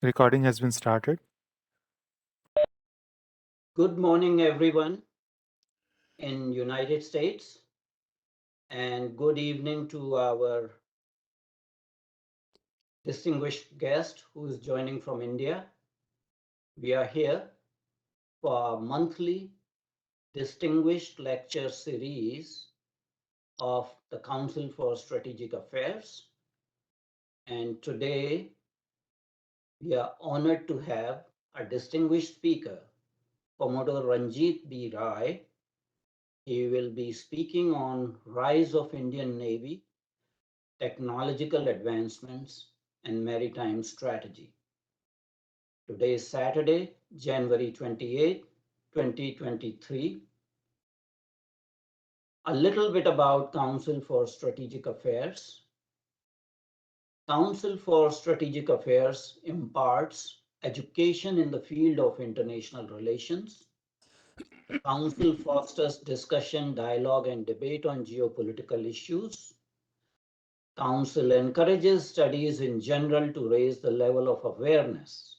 Recording has been started. Good morning, everyone in United States, and good evening to our distinguished guest who is joining from India. We are here for our monthly distinguished lecture series of the Council for Strategic Affairs. And today we are honored to have a distinguished speaker, Commodore Ranjit B. Rai. He will be speaking on rise of Indian Navy, technological advancements, and maritime strategy. Today is Saturday, January 28, 2023. A little bit about Council for Strategic Affairs. Council for Strategic Affairs imparts education in the field of international relations. The Council fosters discussion, dialogue, and debate on geopolitical issues. Council encourages studies in general to raise the level of awareness.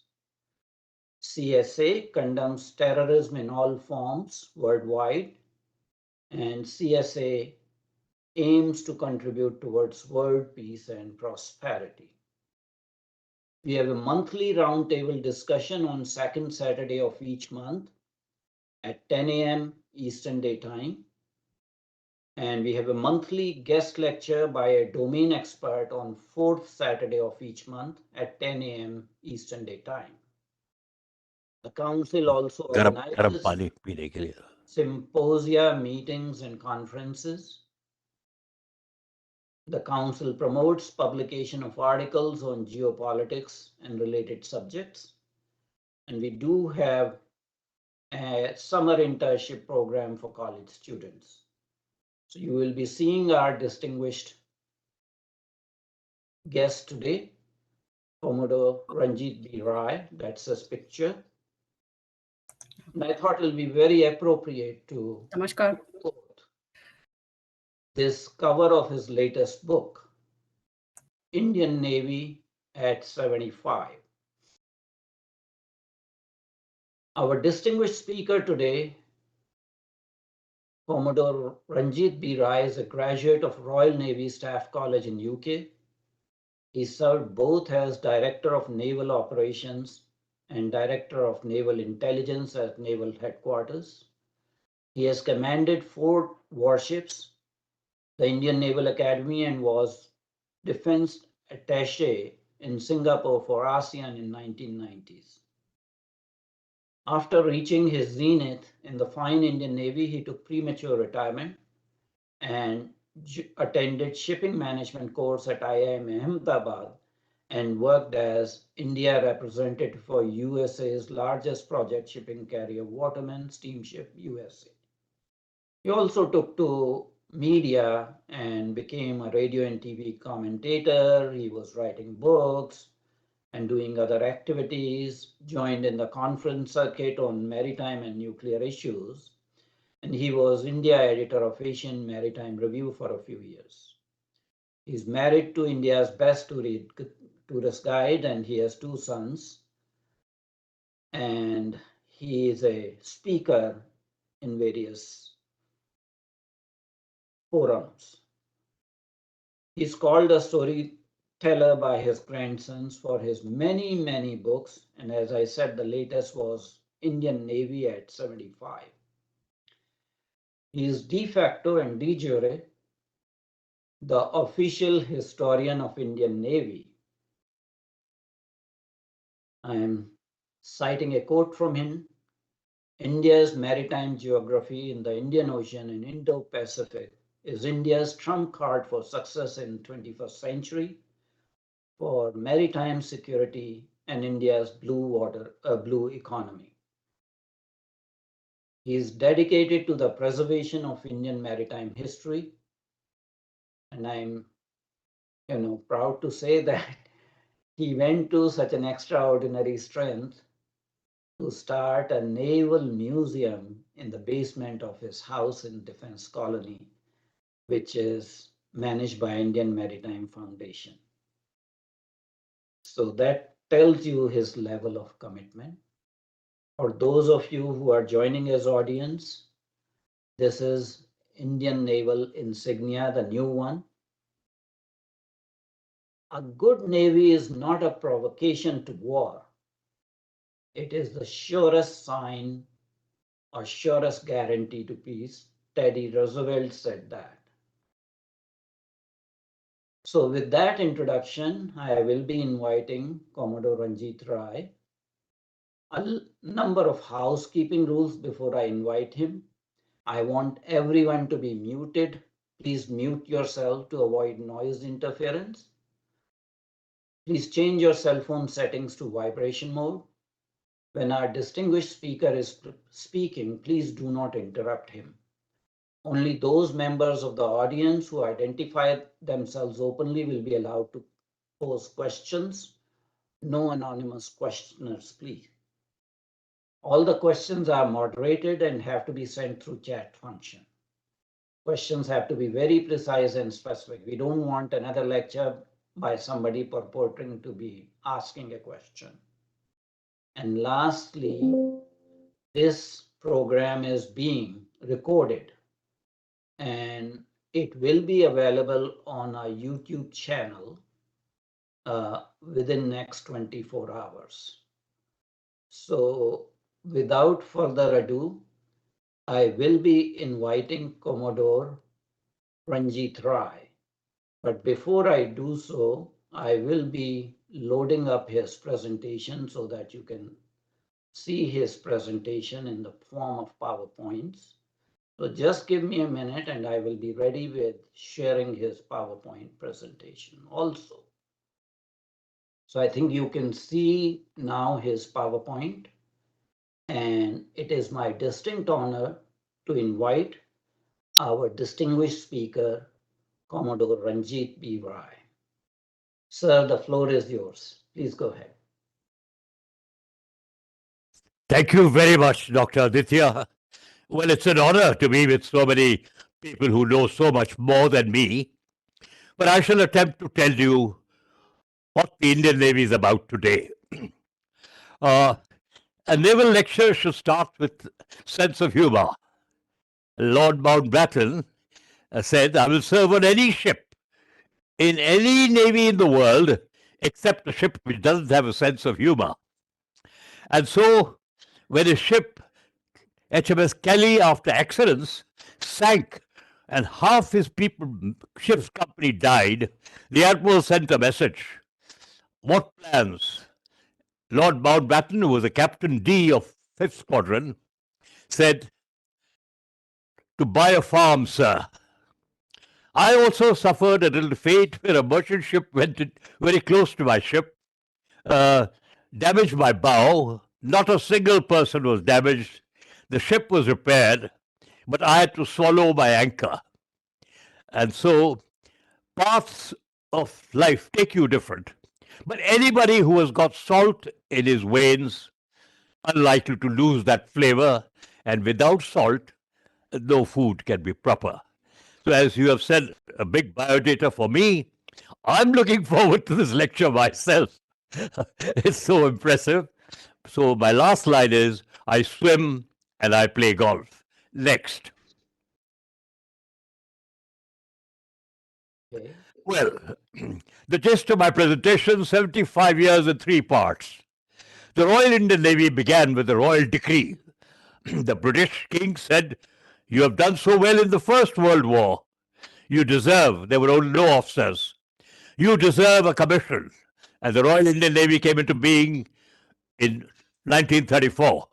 CSA condemns terrorism in all forms worldwide, and CSA aims to contribute towards world peace and prosperity. We have a monthly roundtable discussion on second Saturday of each month at 10 a.m. Eastern Daytime. And we have a monthly guest lecture by a domain expert on fourth Saturday of each month at 10 a.m. Eastern Daytime. The council also organizes symposia, meetings, and conferences. The council promotes publication of articles on geopolitics and related subjects. And we do have a summer internship program for college students. So you will be seeing our distinguished guest today, Commodore Ranjit B. Rai. That's his picture. And I thought it will be very appropriate to quote this cover of his latest book, Indian Navy at 75. Our distinguished speaker today, Commodore Ranjit B. Rai, is a graduate of Royal Navy Staff College in UK. He served both as Director of Naval Operations and Director of Naval Intelligence at Naval Headquarters. He has commanded 4 warships, the Indian Naval Academy, and was Defence Attache in Singapore for ASEAN in 1990s. After reaching his zenith in the fine Indian Navy, he took premature retirement and attended shipping management course at IIM Ahmedabad and worked as India representative for USA's largest project shipping carrier, Waterman Steamship USA. He also took to media and became a radio and TV commentator. He was writing books and doing other activities, joined in the conference circuit on maritime and nuclear issues. And he was India Editor of Asian Maritime Review for a few years. He's married to India's best tourist guide, and he has 2 sons. And he is a speaker in various forums. He's called a storyteller by his grandsons for his many, many books. And as I said, the latest was Indian Navy at 75. He is de facto and de jure the official historian of Indian Navy. I am citing a quote from him. India's maritime geography in the Indian Ocean and Indo-Pacific is India's trump card for success in 21st century, for maritime security and India's blue economy. He is dedicated to the preservation of Indian maritime history. And I'm, proud to say that he went to such an extraordinary strength to start a naval museum in the basement of his house in Defense Colony, which is managed by Indian Maritime Foundation. So that tells you his level of commitment. For those of you who are joining as audience, this is Indian Naval insignia, the new one. A good navy is not a provocation to war. It is the surest sign or surest guarantee to peace. Teddy Roosevelt said that. So with that introduction, I will be inviting Commodore Ranjit Rai. A number of housekeeping rules before I invite him. I want everyone to be muted. Please mute yourself to avoid noise interference. Please change your cell phone settings to vibration mode. When our distinguished speaker is speaking, please do not interrupt him. Only those members of the audience who identify themselves openly will be allowed to pose questions. No anonymous questioners, please. All the questions are moderated and have to be sent through chat function. Questions have to be very precise and specific. We don't want another lecture by somebody purporting to be asking a question. And lastly, this program is being recorded and it will be available on our YouTube channel within next 24 hours. So without further ado, I will be inviting Commodore Ranjit Rai. But before I do so, I will be loading up his presentation so that you can see his presentation in the form of PowerPoints. So just give me a minute and I will be ready with sharing his PowerPoint presentation also. So I think you can see now his PowerPoint. And it is my distinct honor to invite our distinguished speaker, Commodore Ranjit B. Rai. Sir, the floor is yours. Please go ahead. Thank you very much, Dr. Aditya. Well, it's an honor to be with so many people who know so much more than me. But I shall attempt to tell you what the Indian Navy is about today. A naval lecture should start with sense of humor. Lord Mountbatten said, I will serve on any ship in any navy in the world except a ship which doesn't have a sense of humor. And so when a ship, HMS Kelly, after accidents, sank and half his ship's company died, the Admiral sent a message. What plans? Lord Mountbatten, who was a Captain D of 5th Squadron, said, to buy a farm, sir. I also suffered a little fate where a merchant ship went very close to my ship, damaged my bow. Not a single person was damaged. The ship was repaired, but I had to swallow my anchor. And so paths of life take you different. But anybody who has got salt in his veins, unlikely to lose that flavor, and without salt, no food can be proper. So as you have said, a big biodata for me, I'm looking forward to this lecture myself. It's so impressive. So my last line is, I swim and I play golf. Next. Okay. Well, the gist of my presentation, 75 years in 3 parts. The Royal Indian Navy began with the Royal Decree. The British king said, you have done so well in the First World War. You deserve, there were only no officers. You deserve a commission. And the Royal Indian Navy came into being in 1934.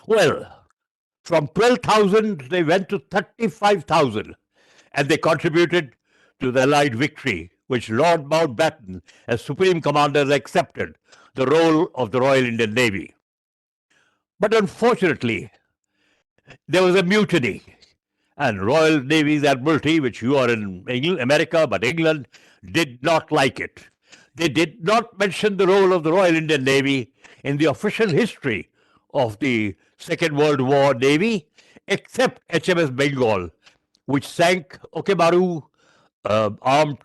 Well, from 12,000, they went to 35,000. And they contributed to the Allied victory, which Lord Mountbatten, as Supreme Commander, accepted the role of the Royal Indian Navy. But unfortunately, there was a mutiny, and Royal Navy's Admiralty, which you are in England, America, but England did not like it. They did not mention the role of the Royal Indian Navy in the official history of the Second World War Navy, except HMS Bengal, which sank Okemaru armed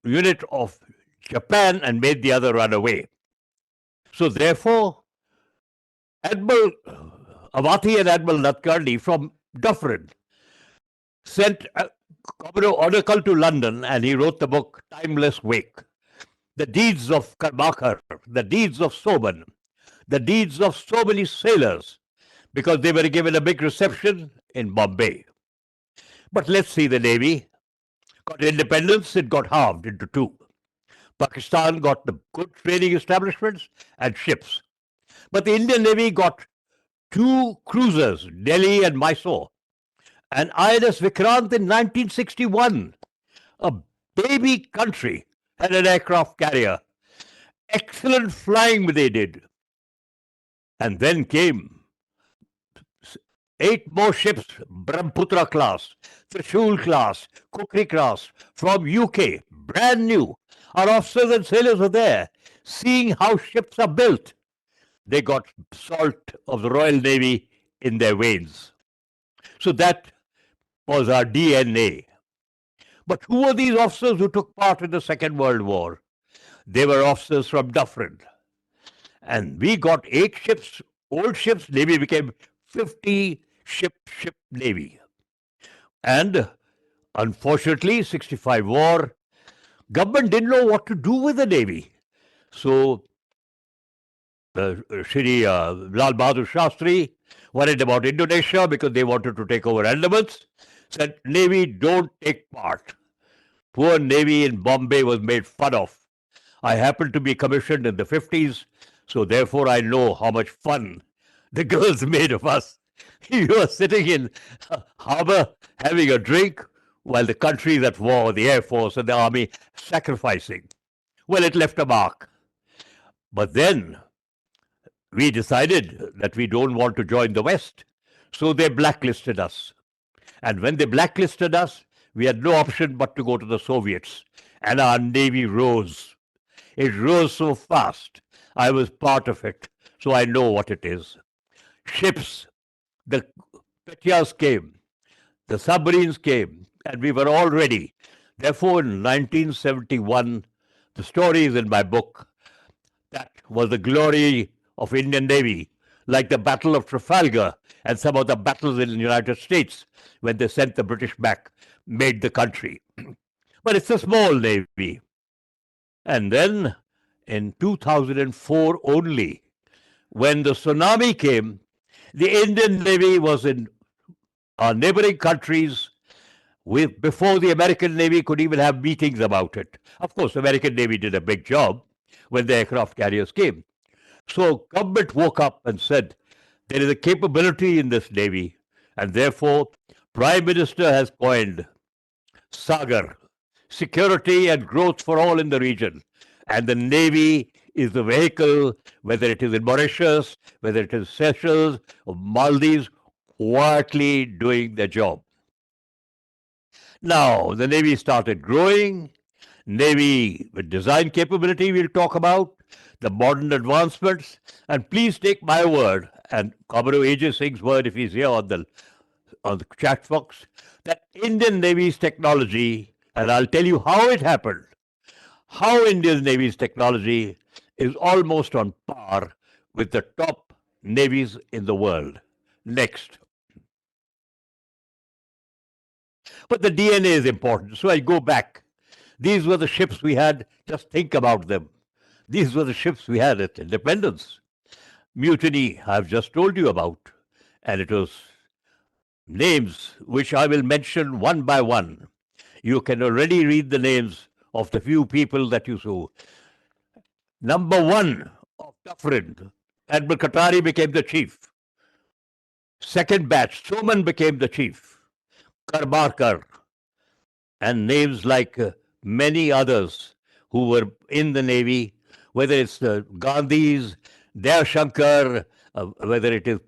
unit of Japan and made the other run away. So therefore, Admiral Avati and Admiral Nadkarni from Dufferin sent Commodore Oracle to London, and he wrote the book Timeless Wake. The deeds of Karmakar, the deeds of Soban, the deeds of so many sailors, because they were given a big reception in Bombay. But let's see the Navy. Got independence, it got halved into two. Pakistan got the good training establishments and ships. But the Indian Navy got two cruisers, Delhi and Mysore. And INS Vikrant in 1961, a baby country, had an aircraft carrier. Excellent flying they did. And then came 8 more ships, Brahmaputra class, Trishul class, Kukri class, from UK, brand new. Our officers and sailors were there, seeing how ships are built. They got salt of the Royal Navy in their veins. So that was our DNA. But who were these officers who took part in the Second World War? They were officers from Dufferin. And we got 8 ships, old ships. Navy became 50 ship Navy. And unfortunately, 65 war, government didn't know what to do with the Navy. So Shri Lal Bahadur Shastri worried about Indonesia because they wanted to take over Andamans, said, Navy, don't take part. Poor Navy in Bombay was made fun of. I happened to be commissioned in the 50s, so therefore I know how much fun the girls made of us. You are sitting in harbor having a drink while the country is at war, the Air Force and the Army sacrificing. Well, it left a mark. But then we decided that we don't want to join the West, so they blacklisted us. And when they blacklisted us, we had no option but to go to the Soviets. And our Navy rose. It rose so fast. I was part of it, so I know what it is. Ships, the Petyas came, the submarines came, and we were all ready. Therefore, in 1971, the story is in my book, that was the glory of Indian Navy, like the Battle of Trafalgar and some of the battles in the United States when they sent the British back, made the country. But it's a small Navy. And then in 2004 only, when the tsunami came, the Indian Navy was in our neighboring countries before the American Navy could even have meetings about it. Of course, the American Navy did a big job when the aircraft carriers came. So government woke up and said, there is a capability in this Navy, and therefore Prime Minister has coined Sagar, security and growth for all in the region. And the Navy is the vehicle, whether it is in Mauritius, whether it is Seychelles or Maldives, quietly doing their job. Now, the Navy started growing. Navy with design capability we'll talk about, the modern advancements. And please take my word, and Commodore AJ Singh's word if he's here on the chat box, that Indian Navy's technology, and I'll tell you how it happened, how Indian Navy's technology is almost on par with the top navies in the world. Next. But the DNA is important, so I go back. These were the ships we had, just think about them. These were the ships we had at independence. Mutiny, I've just told you about, and it was names which I will mention one by one. You can already read the names of the few people that you saw. Number 1 of Dufferin, Admiral Katari became the chief. Second batch, Soman became the chief. Karmarkar, and names like many others who were in the Navy, whether it's the Gandhis, Dayashankar, whether it is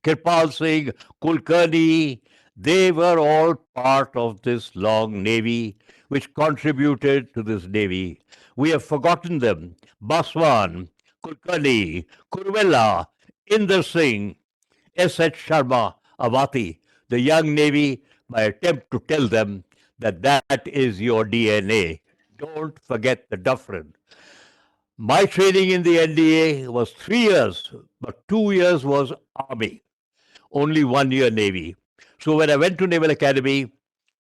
Kirpal Singh, Kulkarni, they were all part of this long Navy which contributed to this Navy. We have forgotten them. Baswan, Kulkarni, Kurvella, Inder Singh, S.H. Sharma, Avati, the young Navy, my attempt to tell them that that is your DNA. Don't forget the Dufferin. My training in the NDA was 3 years, but 2 years was Army, only 1 year Navy. So when I went to Naval Academy,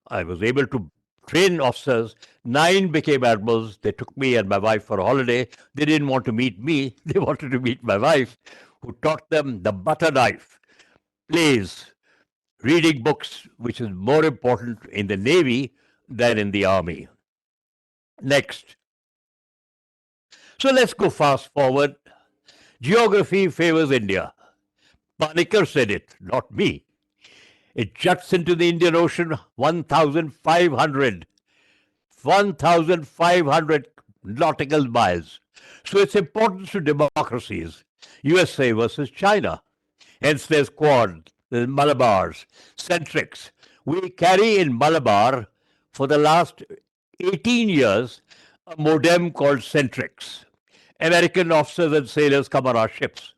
I was able to train officers. 9 became admirals. They took me and my wife for a holiday. They didn't want to meet me. They wanted to meet my wife, who taught them the butter knife, plays, reading books, which is more important in the Navy than in the Army. Next. So let's go fast forward. Geography favors India. Panikkar said it, not me. It juts into the Indian Ocean 1,500 nautical miles. So its importance to democracies, USA versus China. Hence there's Quad, there's Malabars, Centrics. We carry in Malabar for the last 18 years a modem called Centrics. American officers and sailors come on our ships.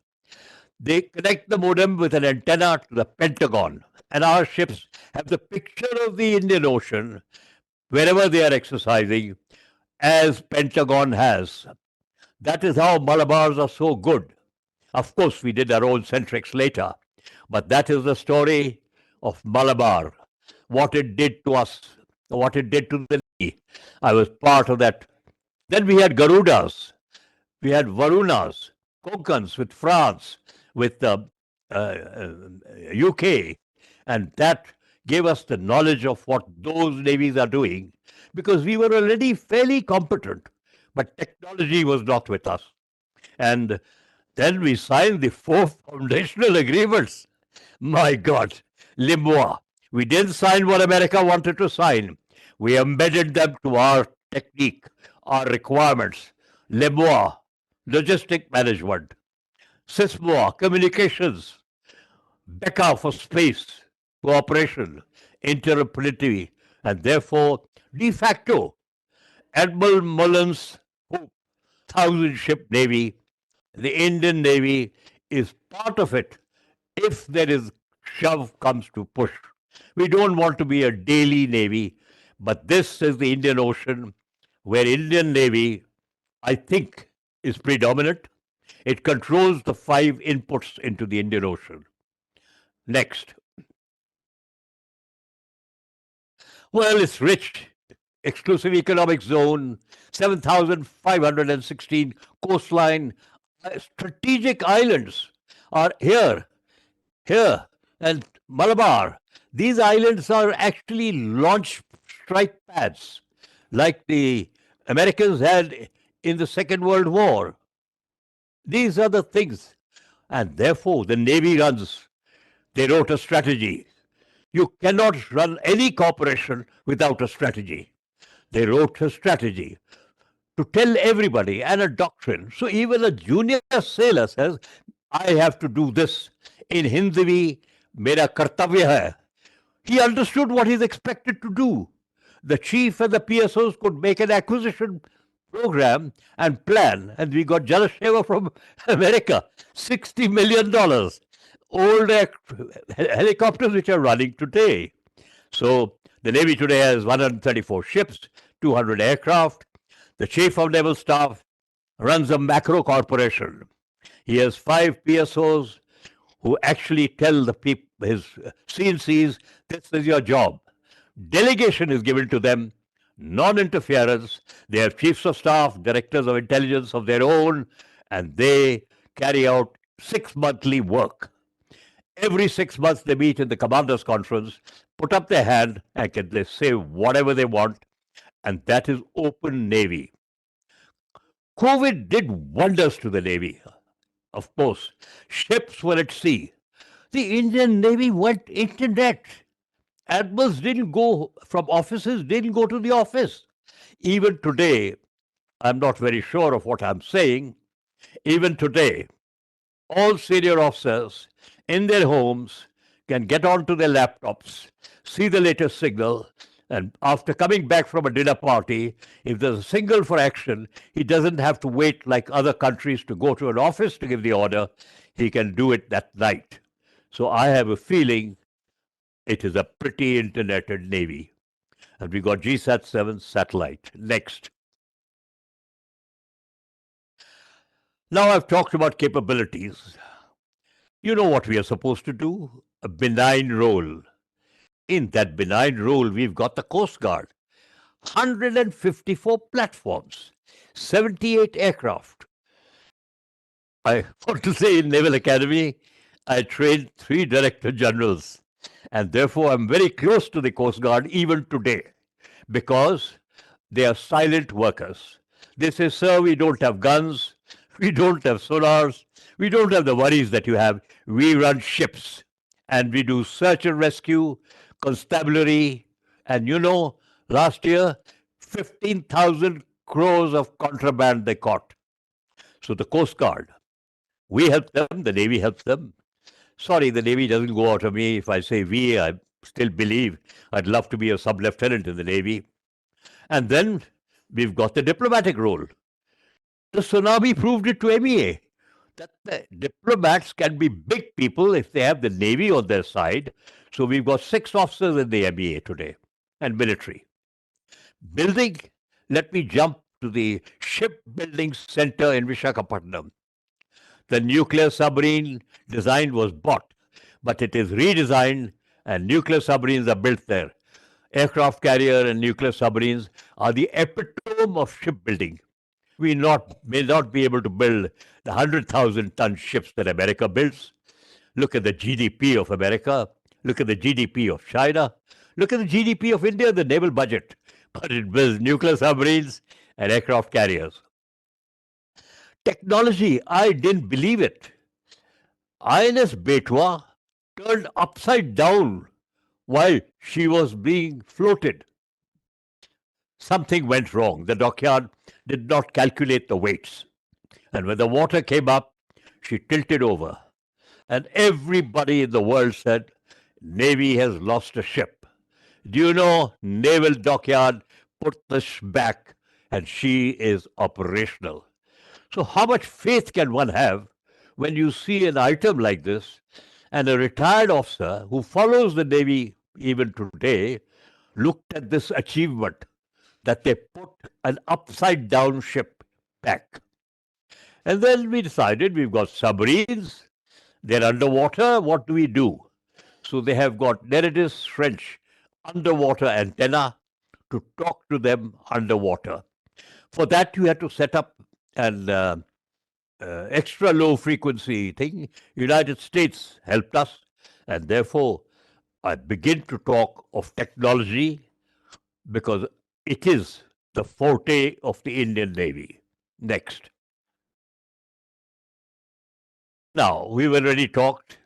They connect the modem with an antenna to the Pentagon, and our ships have the picture of the Indian Ocean wherever they are exercising, as Pentagon has. That is how Malabars are so good. Of course, we did our own Centrics later, but that is the story of Malabar, what it did to us, what it did to the Navy. I was part of that. Then we had Garudas, we had Varunas, Konkans with France, with the UK, and that gave us the knowledge of what those navies are doing, because we were already fairly competent, but technology was not with us. And then we signed the 4 foundational agreements. My God, Limboa. We didn't sign what America wanted to sign. We embedded them to our technique, our requirements. Limboa, logistic management. SISMOA, communications. BECA for space, cooperation, interoperability, and therefore, de facto, Admiral Mullen's 1,000-ship Navy, the Indian Navy is part of it if there is shove comes to push. We don't want to be a daily Navy, but this is the Indian Ocean where Indian Navy, I think, is predominant. It controls the 5 inputs into the Indian Ocean. Next. Well, it's rich. Exclusive economic zone, 7,516 coastline, strategic islands are here, and Malabar. These islands are actually launch strike pads like the Americans had in the Second World War. These are the things. And therefore, the Navy runs. They wrote a strategy. You cannot run any corporation without a strategy. They wrote a strategy to tell everybody and a doctrine. So even a junior sailor says, I have to do this. In Hindi, mera kartavya hai. He understood what he's expected to do. The chief and the PSOs could make an acquisition program and plan, and we got Jalasheva from America, $60 million. Old helicopters which are running today. So the Navy today has 134 ships, 200 aircraft. The Chief of Naval Staff runs a macro corporation. He has 5 PSOs who actually tell the people, his CNCs, this is your job. Delegation is given to them, non-interference. They have chiefs of staff, directors of intelligence of their own, and they carry out 6 monthly work. Every 6 months they meet in the commanders' conference, put up their hand, and can they say whatever they want, and that is open Navy. COVID did wonders to the Navy. Of course, ships were at sea. The Indian Navy went internet. Admirals didn't go from offices, didn't go to the office. Even today, I'm not very sure of what I'm saying. Even today, all senior officers in their homes can get onto their laptops, see the latest signal, and after coming back from a dinner party, if there's a signal for action, he doesn't have to wait like other countries to go to an office to give the order. He can do it that night. So I have a feeling it is a pretty interneted Navy. And we got GSAT-7 satellite. Next. Now I've talked about capabilities. You know what we are supposed to do? A benign role. In that benign role, we've got the Coast Guard. 154 platforms, 78 aircraft. I want to say in Naval Academy, I trained 3 Director Generals. And therefore, I'm very close to the Coast Guard even today because they are silent workers. They say, sir, we don't have guns, we don't have sonars, we don't have the worries that you have. We run ships and we do search and rescue, constabulary, and last year, 15,000 crores of contraband they caught. So the Coast Guard, we help them, the Navy helps them. Sorry, the Navy doesn't go out of me. If I say we, I still believe I'd love to be a sub-lieutenant in the Navy. And then we've got the diplomatic role. The tsunami proved it to MEA that the diplomats can be big people if they have the Navy on their side. So we've got 6 officers in the MEA today and military. Building, let me jump to the shipbuilding center in Visakhapatnam. The nuclear submarine design was bought, but it is redesigned and nuclear submarines are built there. Aircraft carrier and nuclear submarines are the epitome of shipbuilding. We may not be able to build the 100,000-ton ships that America builds. Look at the GDP of America. Look at the GDP of China. Look at the GDP of India, the naval budget. But it builds nuclear submarines and aircraft carriers. Technology, I didn't believe it. INS Betwa turned upside down while she was being floated. Something went wrong. The dockyard did not calculate the weights. And when the water came up, she tilted over. And everybody in the world said, Navy has lost a ship. Do you know, Naval Dockyard put this back and she is operational. So how much faith can one have when you see an item like this and a retired officer who follows the Navy even today looked at this achievement that they put an upside down ship back. And then we decided we've got submarines, they're underwater, what do we do? So they have got Neredis French underwater antenna to talk to them underwater. For that, you had to set up an extra low frequency thing. United States helped us, and therefore I begin to talk of technology because it is the forte of the Indian Navy. Next. Now, we've already talked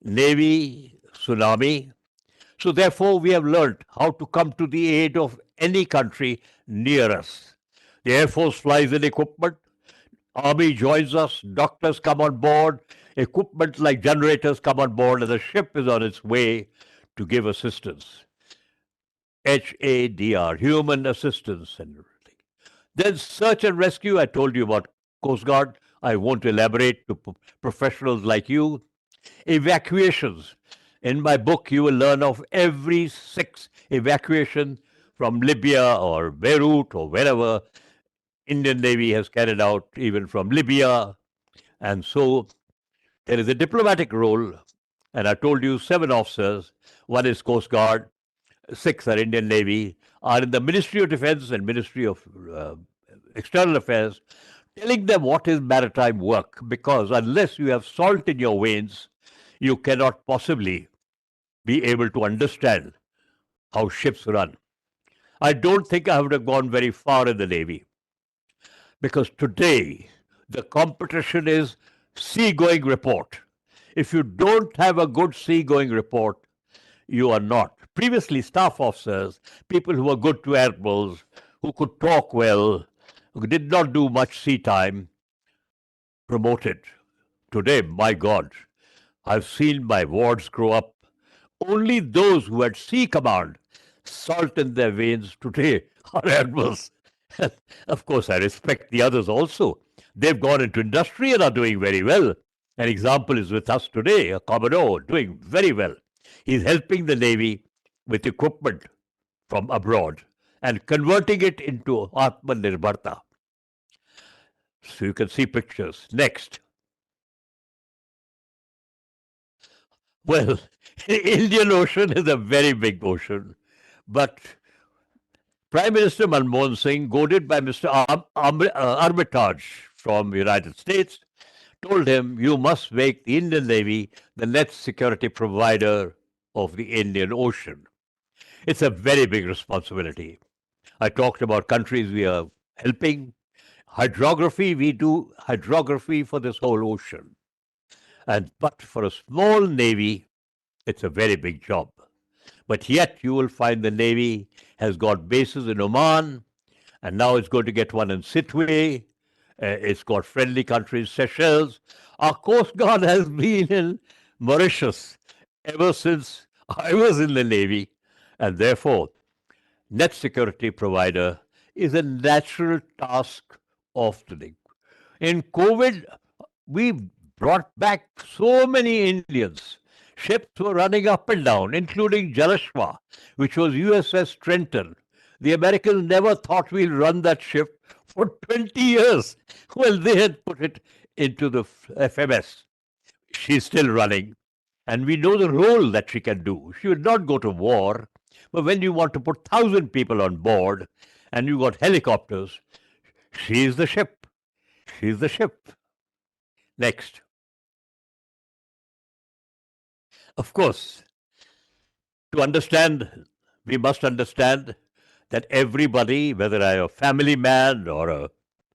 Navy, tsunami. So therefore, we have learned how to come to the aid of any country near us. The Air Force flies in equipment, Army joins us, doctors come on board, equipment like generators come on board, and the ship is on its way to give assistance. HADR, human assistance. Then search and rescue, I told you about Coast Guard. I won't elaborate to professionals like you. Evacuations. In my book, you will learn of every 6 evacuation from Libya or Beirut or wherever Indian Navy has carried out, even from Libya. And so there is a diplomatic role. And I told you 7 officers, 1 is Coast Guard, 6 are Indian Navy, are in the Ministry of Defence and Ministry of External Affairs, telling them what is maritime work, because unless you have salt in your veins, you cannot possibly be able to understand how ships run. I don't think I would have gone very far in the Navy, because today the competition is seagoing report. If you don't have a good seagoing report, you are not. Previously, staff officers, people who were good to admirals, who could talk well, who did not do much sea time, promoted. Today, my God, I've seen my wards grow up. Only those who had sea command, salt in their veins, today are admirals. Of course, I respect the others also. They've gone into industry and are doing very well. An example is with us today, a Commodore doing very well. He's helping the Navy with equipment from abroad and converting it into Atmanirbharta. So you can see pictures. Next. Well, Indian Ocean is a very big ocean, but Prime Minister Manmohan Singh, goaded by Mr. Armitage from the United States, told him, you must make the Indian Navy the net security provider of the Indian Ocean. It's a very big responsibility. I talked about countries we are helping. Hydrography, we do hydrography for this whole ocean. But for a small navy, it's a very big job. But yet you will find the Navy has got bases in Oman, and now it's going to get one in Sitwe. It's got friendly countries, Seychelles. Our Coast Guard has been in Mauritius ever since I was in the Navy, and therefore, net security provider is a natural task of the Navy. In COVID, we brought back so many Indians. Ships were running up and down, including Jalashwa, which was USS Trenton. The Americans never thought we'll run that ship for 20 years. Well, they had put it into the FMS. She's still running, and we know the role that she can do. She would not go to war, but when you want to put 1,000 people on board and you got helicopters, she's the ship. She's the ship. Next. Of course, to understand, we must understand that everybody, whether I'm a family man or a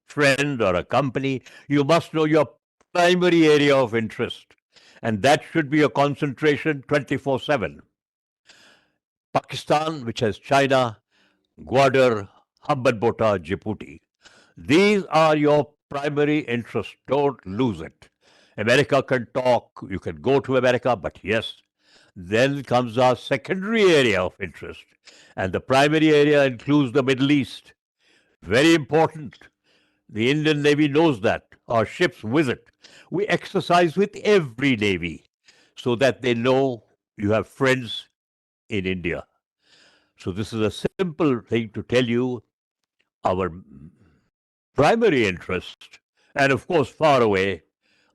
friend or a company, you must know your primary area of interest. And that should be your concentration 24/7. Pakistan, which has China, Gwadar, Hambantota, Djibouti. These are your primary interests. Don't lose it. America can talk, you can go to America, but yes, then comes our secondary area of interest. And the primary area includes the Middle East. Very important. The Indian Navy knows that. Our ships visit. We exercise with every Navy so that they know you have friends in India. So this is a simple thing to tell you our primary interest, and of course, far away,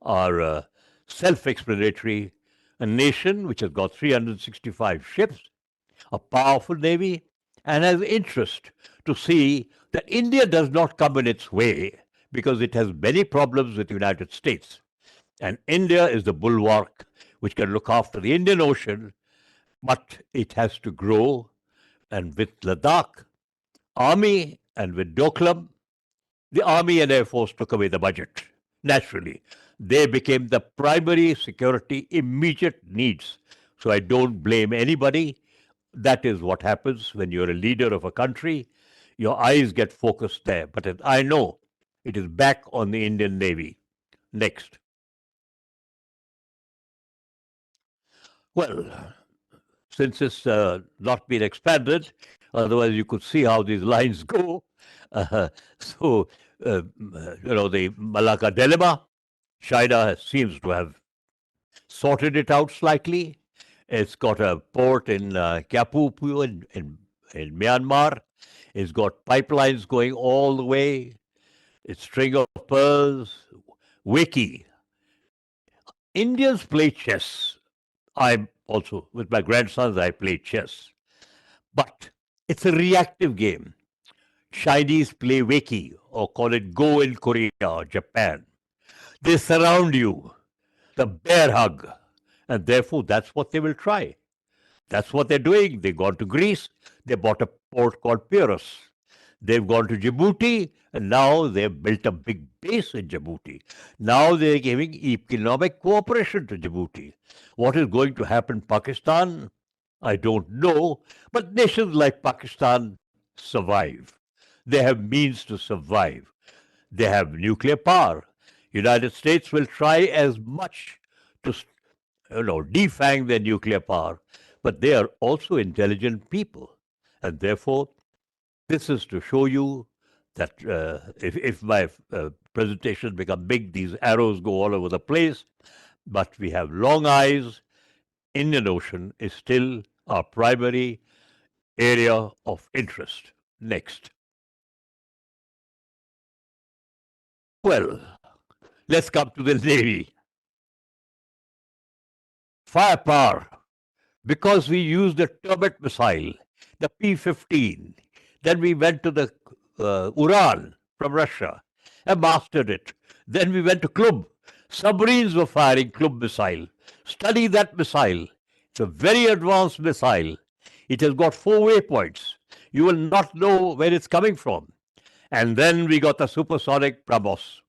are self explanatory. A nation which has got 365 ships, a powerful navy, and has interest to see that India does not come in its way because it has many problems with the United States. And India is the bulwark which can look after the Indian Ocean, but it has to grow. And with Ladakh, Army, and with Doklam, the Army and Air Force took away the budget. Naturally, they became the primary security immediate needs. So I don't blame anybody. That is what happens when you're a leader of a country. Your eyes get focused there. But I know it is back on the Indian Navy. Next. Well, since it's not been expanded, otherwise you could see how these lines go. So, the Malacca dilemma, China seems to have sorted it out slightly. It's got a port in Kapupu in Myanmar. It's got pipelines going all the way. It's string of pearls. Wiki. Indians play chess. I also, with my grandsons, I play chess. But it's a reactive game. Chinese play Wiki or call it Go in Korea or Japan. They surround you, the bear hug, and therefore that's what they will try. That's what they're doing. They've gone to Greece, they bought a port called Pyrrhus. They've gone to Djibouti, and now they've built a big base in Djibouti. Now they're giving economic cooperation to Djibouti. What is going to happen in Pakistan? I don't know, but nations like Pakistan survive. They have means to survive. They have nuclear power. United States will try as much to defang their nuclear power, but they are also intelligent people. And therefore, this is to show you that if my presentation become big, these arrows go all over the place, but we have long eyes. Indian Ocean is still our primary area of interest. Next. Well, let's come to the Navy. Firepower, because we used the turbot missile, the P-15. Then we went to the Uran from Russia and mastered it. Then we went to Klub. Submarines were firing Klub missile. Study that missile. It's a very advanced missile. It has got 4 waypoints. You will not know where it's coming from. And then we got the supersonic BrahMos.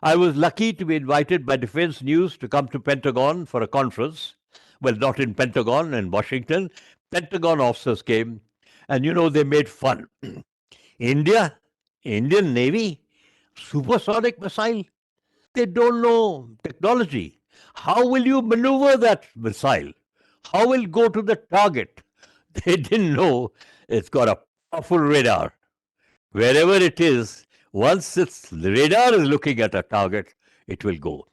I was lucky to be invited by Defense News to come to Pentagon for a conference. Well, not in Pentagon, in Washington. Pentagon officers came, and they made fun. Indian Navy, supersonic missile. They don't know technology. How will you maneuver that missile? How will it go to the target? They didn't know it's got a powerful radar. Wherever it is, once the radar is looking at a target, it will go.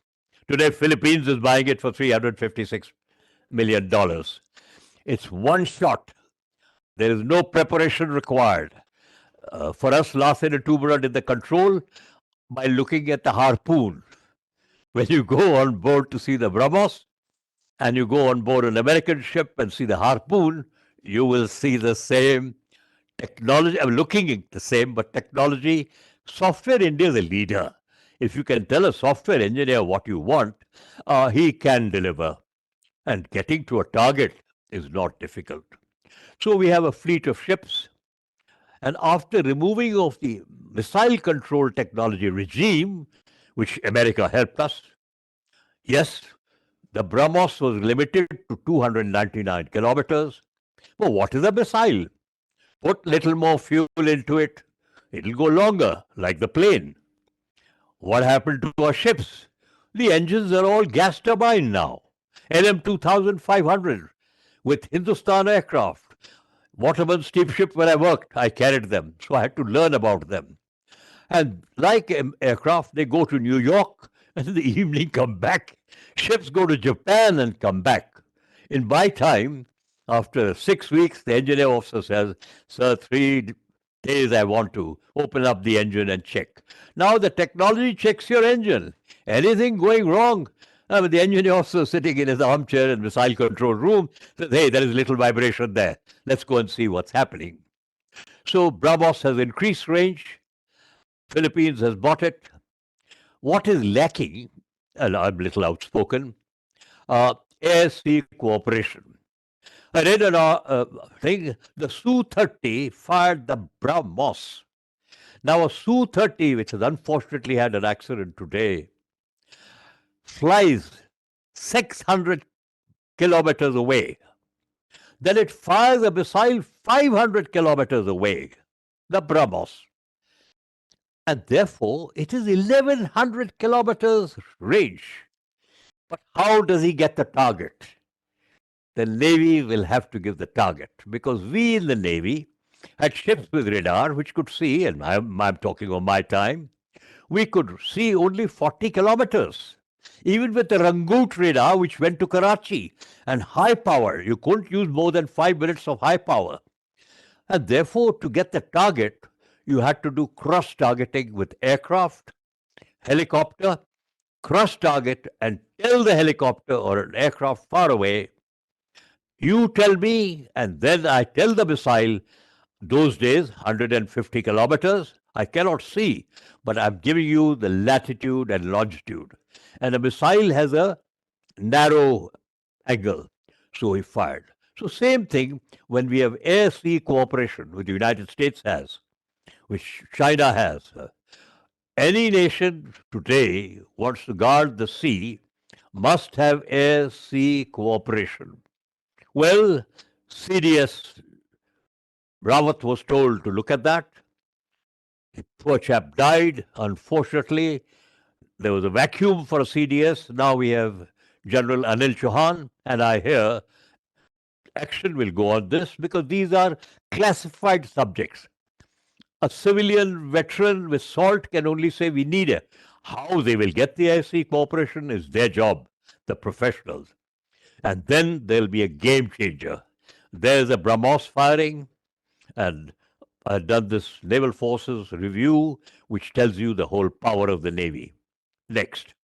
Today, Philippines is buying it for $356 million. It's one shot. There is no preparation required. For us, Larsen and Toubro did the control by looking at the harpoon. When you go on board to see the BrahMos, and you go on board an American ship and see the harpoon, you will see the same technology. I'm looking at the same, but technology. Software India is a leader. If you can tell a software engineer what you want, he can deliver. And getting to a target is not difficult. So we have a fleet of ships. And after removing of the missile control technology regime, which America helped us, yes, the BrahMos was limited to 299 kilometers. But what is a missile? Put little more fuel into it, it'll go longer, like the plane. What happened to our ships? The engines are all gas turbine now. LM 2500 with Hindustan aircraft. Waterman Steamship, where I worked, I carried them, so I had to learn about them. And like aircraft, they go to New York and in the evening come back. Ships go to Japan and come back. In my time, after 6 weeks, the engineer officer says, "Sir, 3 days I want to open up the engine and check." Now the technology checks your engine. Anything going wrong? The engineer officer sitting in his armchair in the missile control room says, "Hey, there is little vibration there. Let's go and see what's happening." So BrahMos has increased range. Philippines has bought it. What is lacking, and I'm a little outspoken, air-sea cooperation. I read an thing, the Su-30 fired the BrahMos. Now a Su-30, which has unfortunately had an accident today, flies 600 kilometers away. Then it fires a missile 500 kilometers away, the BrahMos. And therefore, it is 1100 kilometers range. But how does he get the target? The Navy will have to give the target, because we in the Navy had ships with radar which could see, and I'm talking of my time, we could see only 40 kilometers. Even with the Rangoon radar, which went to Karachi, and high power, you couldn't use more than 5 minutes of high power. And therefore, to get the target, you had to do cross-targeting with aircraft, helicopter, cross-target, and tell the helicopter or an aircraft far away, you tell me, and then I tell the missile. Those days, 150 kilometers, I cannot see, but I'm giving you the latitude and longitude. And a missile has a narrow angle, so he fired. So same thing when we have air-sea cooperation, which the United States has, which China has. Any nation today wants to guard the sea must have air-sea cooperation. Well, CDS Rawat was told to look at that. The poor chap died, unfortunately. There was a vacuum for a CDS. Now we have General Anil Chauhan, and I hear action will go on this because these are classified subjects. A civilian veteran with salt can only say we need it. How they will get the air-sea cooperation is their job, the professionals. And then there'll be a game changer. There's a BrahMos firing, and I've done this Naval Forces review, which tells you the whole power of the Navy. Next.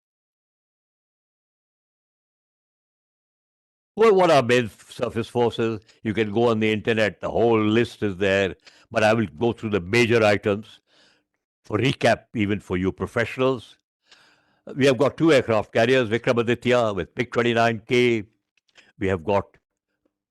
Well, what are main surface forces? You can go on the internet, the whole list is there, but I will go through the major items for recap, even for you professionals. We have got two aircraft carriers, Vikramaditya with MiG-29K. We have got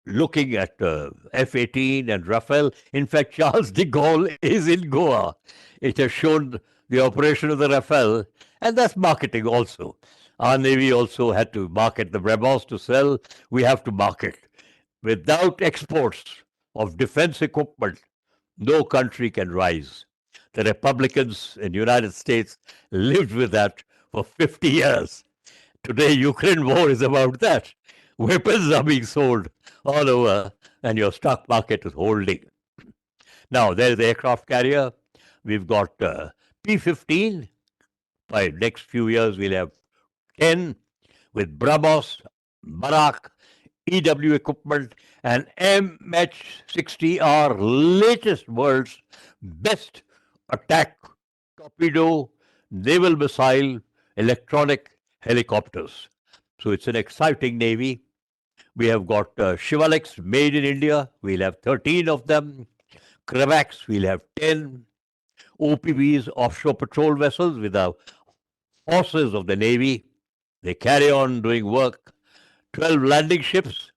looking at F-18 and Rafale. In fact, Charles de Gaulle is in Goa. It has shown the operation of the Rafale, and that's marketing also. Our Navy also had to market the Brahmos to sell. We have to market. Without exports of defense equipment, no country can rise. The Republicans in the United States lived with that for 50 years. Today, Ukraine war is about that. Weapons are being sold all over, and your stock market is holding. Now, there's the aircraft carrier. We've got P-15. By next few years, we'll have 10 with BrahMos, Barak, EW equipment, and MH-60R, latest world's best attack torpedo, naval missile, electronic helicopters. So it's an exciting Navy. We have got Shivaliks made in India. We'll have 13 of them. Kravax, we'll have 10. OPVs, offshore patrol vessels, with the horses of the Navy. They carry on doing work. 12 landing ships.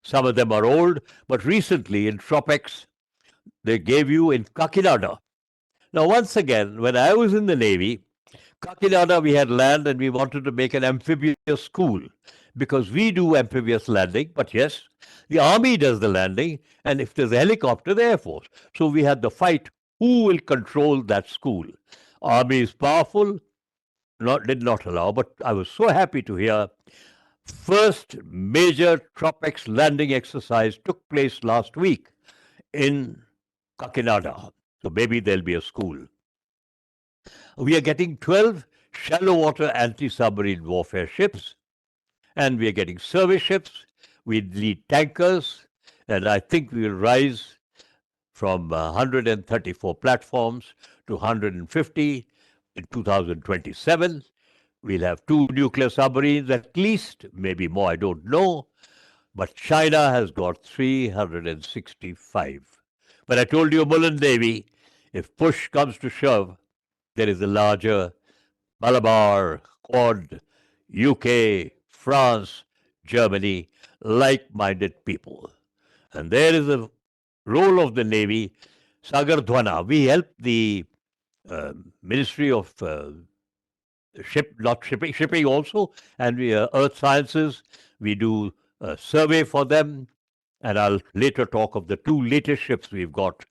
Some of them are old, but recently in Tropex, they gave you in Kakinada. Now, once again, when I was in the Navy, Kakinada, we had land and we wanted to make an amphibious school because we do amphibious landing. But yes, the Army does the landing, and if there's a helicopter, the Air Force. So we had the fight who will control that school. Army is powerful, did not allow, but I was so happy to hear first major Tropex landing exercise took place last week in Kakinada. So maybe there'll be a school. We are getting 12 shallow water anti-submarine warfare ships, and we are getting service ships. We need tankers, and I think we will rise from 134 platforms to 150 in 2027. We'll have 2 nuclear submarines at least, maybe more, I don't know. But China has got 365. But I told you, Mullen Navy, if push comes to shove, there is a larger Malabar, Quad, UK, France, Germany, like-minded people. And there is a role of the Navy, Sagardhwana. We help the Ministry of shipping also, and we Earth Sciences. We do a survey for them, and I'll later talk of the 2 latest ships we've got,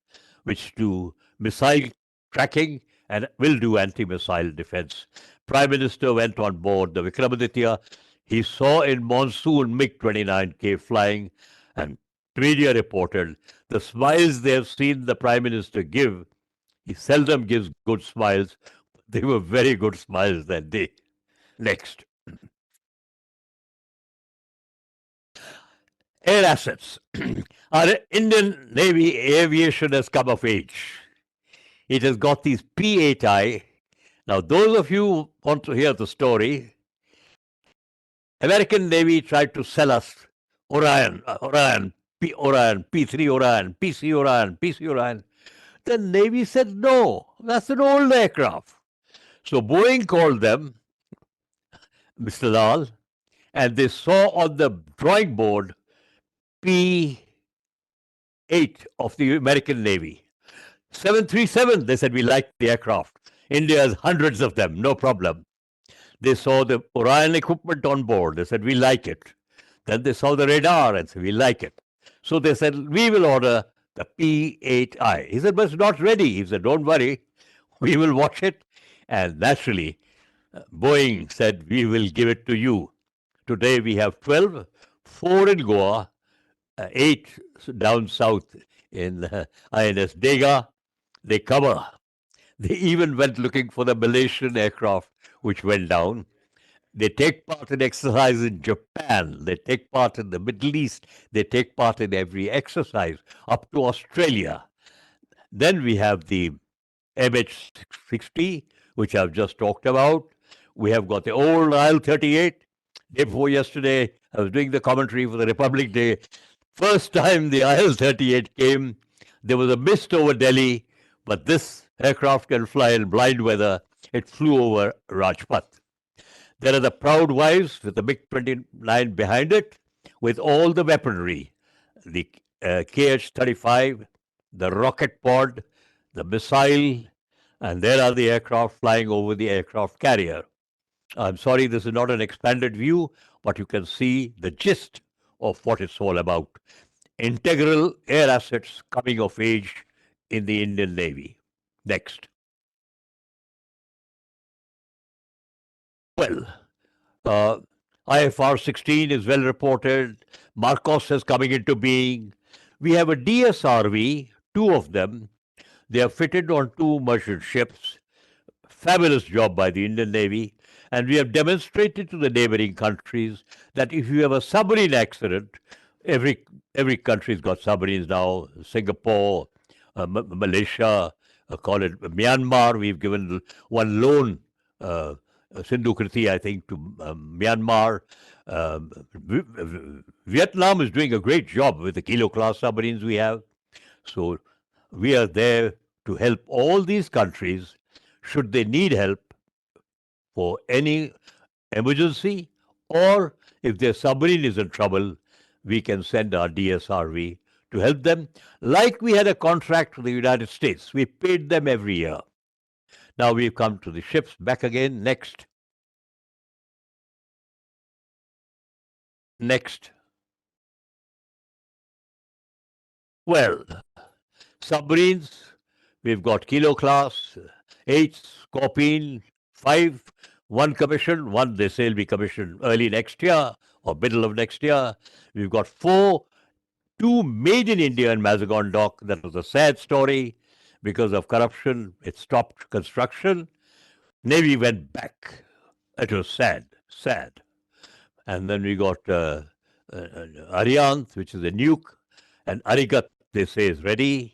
which do missile tracking and will do anti-missile defense. Prime Minister went on board the Vikramaditya. He saw in monsoon MiG-29K flying, and media reported the smiles they've seen the Prime Minister give. He seldom gives good smiles. They were very good smiles that day. Next. Air assets. Our Indian Navy aviation has come of age. It has got these P-8I. Now, those of you who want to hear the story, American Navy tried to sell us Orion, P3 Orion, PC Orion, PC Orion. The Navy said, no, that's an old aircraft. So Boeing called them, Mr. Lal, and they saw on the drawing board P-8 of the American Navy. 737, they said, we like the aircraft. India has hundreds of them, no problem. They saw the Orion equipment on board. They said, we like it. Then they saw the radar and said, we like it. So they said, we will order the P-8I. He said, but it's not ready. He said, don't worry, we will watch it. And naturally, Boeing said, we will give it to you. Today we have 12, 4 in Goa, 8 down south in INS Dega. They cover. They even went looking for the Malaysian aircraft which went down. They take part in exercise in Japan. They take part in the Middle East. They take part in every exercise up to Australia. Then we have the MH-60, which I've just talked about. We have got the old IL-38. Day before yesterday, I was doing the commentary for the Republic Day. First time the IL-38 came, there was a mist over Delhi, but this aircraft can fly in blind weather. It flew over Rajpath. There are the proud wives with the MiG-29 behind it, with all the weaponry, the KH-35, the rocket pod, the missile, and there are the aircraft flying over the aircraft carrier. I'm sorry, this is not an expanded view, but you can see the gist of what it's all about. Integral air assets coming of age in the Indian Navy. Next. Well, IFR 16 is well reported. Marcos is coming into being. We have a DSRV, two of them. They are fitted on two merchant ships. Fabulous job by the Indian Navy. And we have demonstrated to the neighboring countries that if you have a submarine accident, every country's got submarines now. Singapore, Malaysia, call it Myanmar. We've given one loan, Sindhu Kriti, I think, to Myanmar. Vietnam is doing a great job with the Kilo class submarines we have. So we are there to help all these countries should they need help for any emergency, or if their submarine is in trouble, we can send our DSRV to help them. Like we had a contract with the United States, we paid them every year. Now we've come to the ships back again. Next. Next. Well, submarines, we've got Kilo class, 8, Scorpion, 5, one commissioned, one they say will be commissioned early next year or middle of next year. We've got 4, 2 made in India in Mazagon Dock. That was a sad story. Because of corruption, it stopped construction. Navy went back. It was sad, sad. And then we got Ariant, which is a nuke, and Arigat, they say, is ready.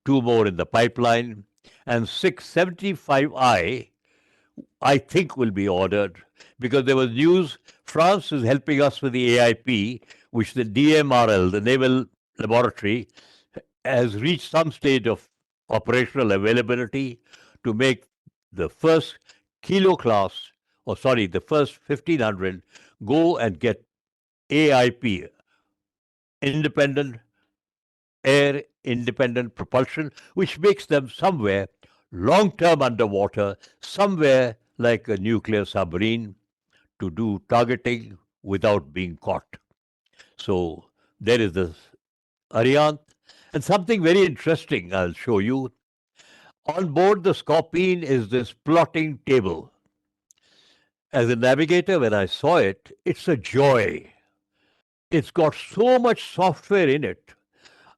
2 more in the pipeline. And 675I, I think, will be ordered because there was news France is helping us with the AIP, which the DMRL, the Naval Laboratory, has reached some stage of operational availability to make the first Kilo class, the first 1500 go and get AIP, independent air independent propulsion, which makes them somewhere long-term underwater, somewhere like a nuclear submarine, to do targeting without being caught. So there is this Ariant. And something very interesting I'll show you. On board the Scorpion is this plotting table. As a navigator, when I saw it, it's a joy. It's got so much software in it.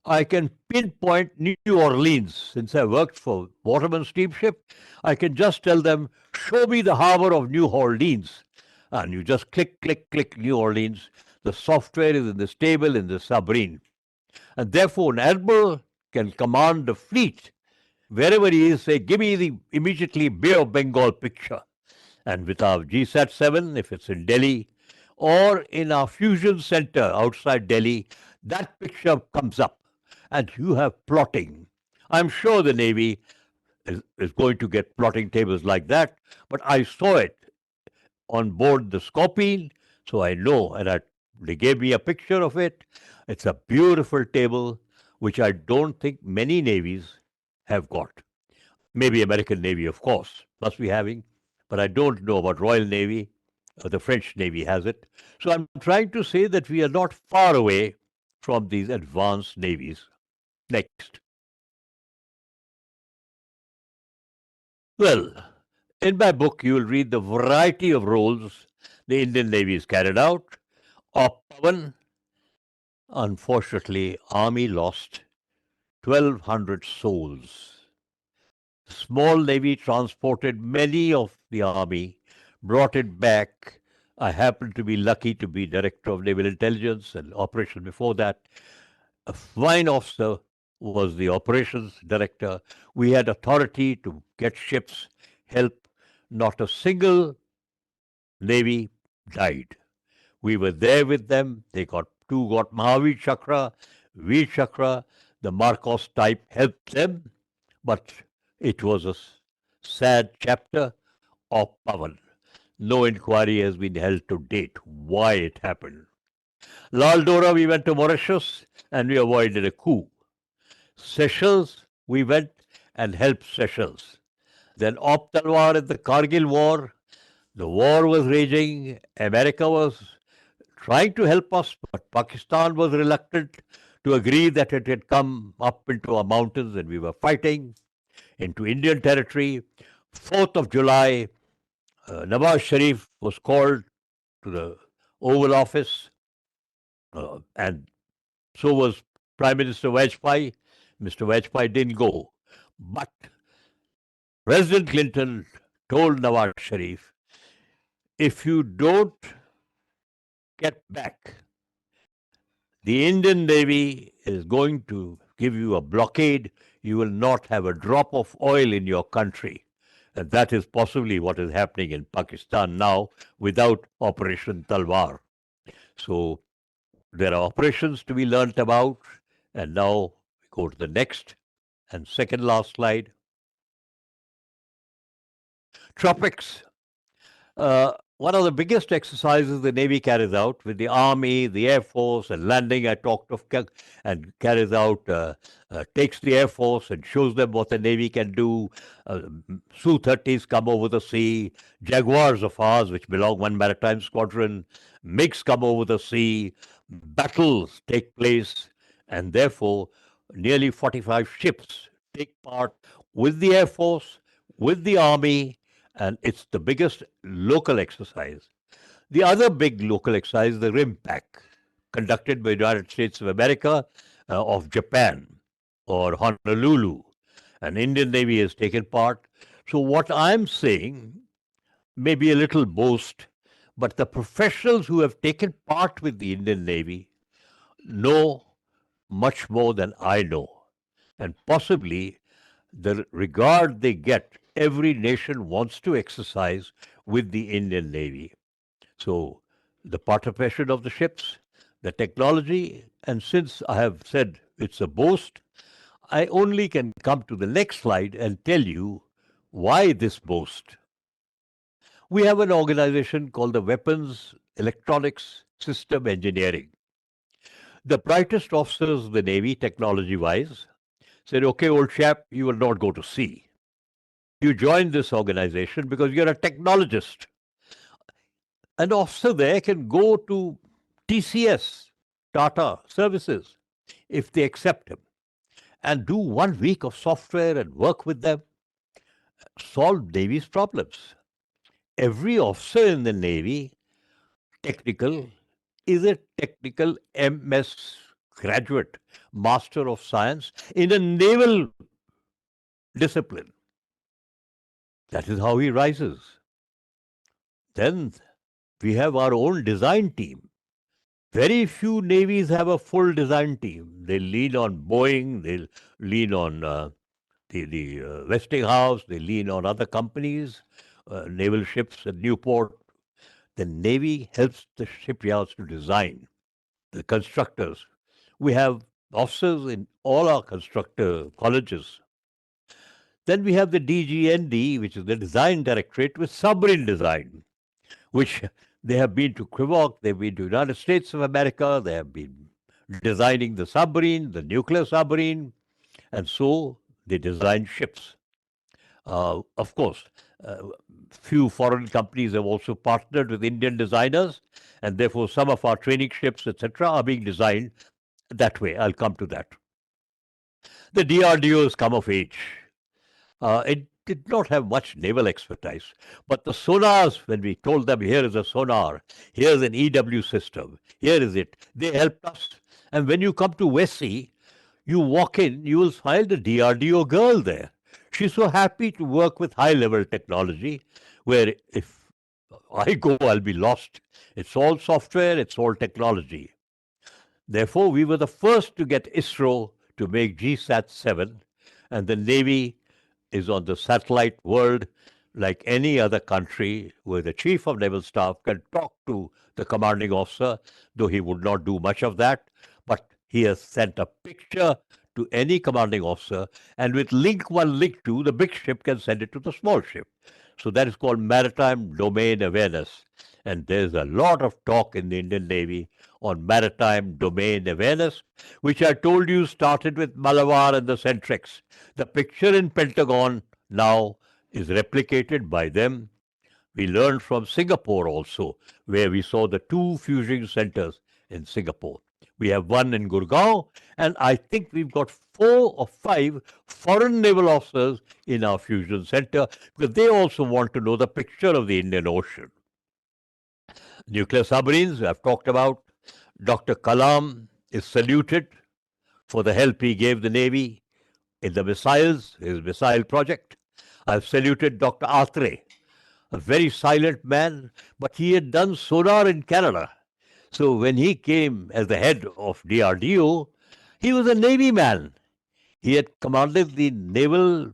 I can pinpoint New Orleans. Since I worked for Waterman Steamship, I can just tell them, show me the harbor of New Orleans. And you just click, click, click, New Orleans. The software is in this table in the submarine. And therefore, an admiral can command the fleet wherever he is, say, give me the immediately Bay of Bengal picture. And with our GSAT-7, if it's in Delhi, or in our fusion center outside Delhi, that picture comes up and you have plotting. I'm sure the Navy is going to get plotting tables like that, but I saw it on board the Scorpion, so I know, and they gave me a picture of it. It's a beautiful table, which I don't think many navies have got. Maybe American Navy, of course, must be having, but I don't know about Royal Navy. The French Navy has it. So I'm trying to say that we are not far away from these advanced navies. Next. Well, in my book, you will read the variety of roles the Indian Navy has carried out. Pavan, unfortunately, Army lost 1,200 souls. Small Navy transported many of the Army, brought it back. I happened to be lucky to be Director of Naval Intelligence and Operations before that. A fine officer was the operations director. We had authority to get ships, help. Not a single Navy died. We were there with them. Two got Mahavir Chakra, Veer Chakra. The Marcos type helped them, but it was a sad chapter of Pavan. No inquiry has been held to date why it happened. Lal Dora, we went to Mauritius and we avoided a coup. Seychelles, we went and helped Seychelles. Then Op Talwar in the Kargil War, the war was raging. America was trying to help us, but Pakistan was reluctant to agree that it had come up into our mountains and we were fighting into Indian territory. 4th of July, Nawaz Sharif was called to the Oval Office, and so was Prime Minister Vajpayee. Mr. Vajpayee didn't go. But President Clinton told Nawaz Sharif, if you don't get back, the Indian Navy is going to give you a blockade. You will not have a drop of oil in your country. And that is possibly what is happening in Pakistan now without Operation Talwar. So there are operations to be learnt about. And now we go to the next and second last slide. Tropics. One of the biggest exercises the Navy carries out with the Army, the Air Force, and landing I talked of, and carries out, takes the Air Force and shows them what the Navy can do. Su-30s come over the sea, Jaguars of ours, which belong one maritime squadron, MiGs come over the sea, battles take place, and therefore nearly 45 ships take part with the Air Force, with the Army, and it's the biggest local exercise. The other big local exercise is the RIMPAC, conducted by the United States of America, of Japan, or Honolulu. An Indian Navy has taken part. So what I'm saying may be a little boast, but the professionals who have taken part with the Indian Navy know much more than I know. And possibly the regard they get, every nation wants to exercise with the Indian Navy. So the participation of the ships, the technology, and since I have said it's a boast, I only can come to the next slide and tell you why this boast. We have an organization called the Weapons Electronics System Engineering. The brightest officers of the Navy, technology-wise, said, okay, old chap, you will not go to sea. You joined this organization because you're a technologist. An officer there can go to TCS, Tata Services, if they accept him, and do 1 week of software and work with them, solve Navy's problems. Every officer in the Navy, technical, is a technical MS graduate, Master of Science in a naval discipline. That is how he rises. Then we have our own design team. Very few navies have a full design team. They lean on Boeing, they lean on the Westinghouse, they lean on other companies, naval ships at Newport. The Navy helps the shipyards to design, the constructors. We have officers in all our constructor colleges. Then we have the DGND, which is the Design Directorate with submarine design, which they have been to Quebec, they've been to the United States of America, they have been designing the submarine, the nuclear submarine, and so they design ships. Of course, few foreign companies have also partnered with Indian designers, and therefore some of our training ships, etc., are being designed that way. I'll come to that. The DRDO has come of age. It did not have much naval expertise, but the sonars, when we told them, here is a sonar, here's an EW system, here is it, they helped us. And when you come to Westsea, you walk in, you will find a DRDO girl there. She's so happy to work with high-level technology, where if I go, I'll be lost. It's all software, it's all technology. Therefore, we were the first to get ISRO to make GSAT-7, and the Navy is on the satellite world like any other country, where the Chief of Naval Staff can talk to the commanding officer, though he would not do much of that. But he has sent a picture to any commanding officer, and with link 1, link 2, the big ship can send it to the small ship. So that is called maritime domain awareness. And there's a lot of talk in the Indian Navy on maritime domain awareness, which I told you started with Malabar and the Centrex. The picture in Pentagon now is replicated by them. We learned from Singapore also, where we saw the 2 fusion centers in Singapore. We have one in Gurgaon, and I think we've got 4 or 5 foreign naval officers in our fusion center, because they also want to know the picture of the Indian Ocean. Nuclear submarines, I've talked about. Dr. Kalam is saluted for the help he gave the Navy in the missiles, his missile project. I've saluted Dr. Atre, a very silent man, but he had done sonar in Canada. So when he came as the head of DRDO, he was a Navy man. He had commanded the Naval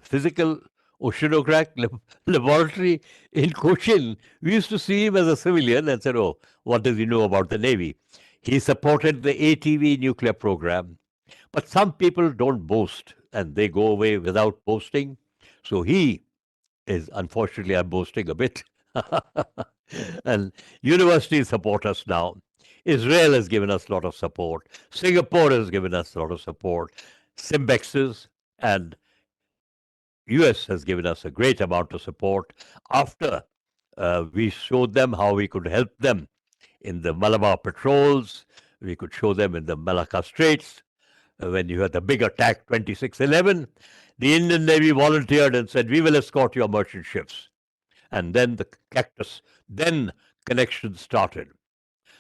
Physical Oceanographic Laboratory in Cochin. We used to see him as a civilian and said, oh, what does he know about the Navy? He supported the ATV nuclear program. But some people don't boast, and they go away without boasting. So he is, unfortunately, I'm boasting a bit. And universities support us now. Israel has given us a lot of support. Singapore has given us a lot of support. Symbexes and US has given us a great amount of support after we showed them how we could help them in the Malabar patrols. We could show them in the Malacca Straits. When you had the big attack 2611, the Indian Navy volunteered and said, we will escort your merchant ships. And then the Cactus, then connection started.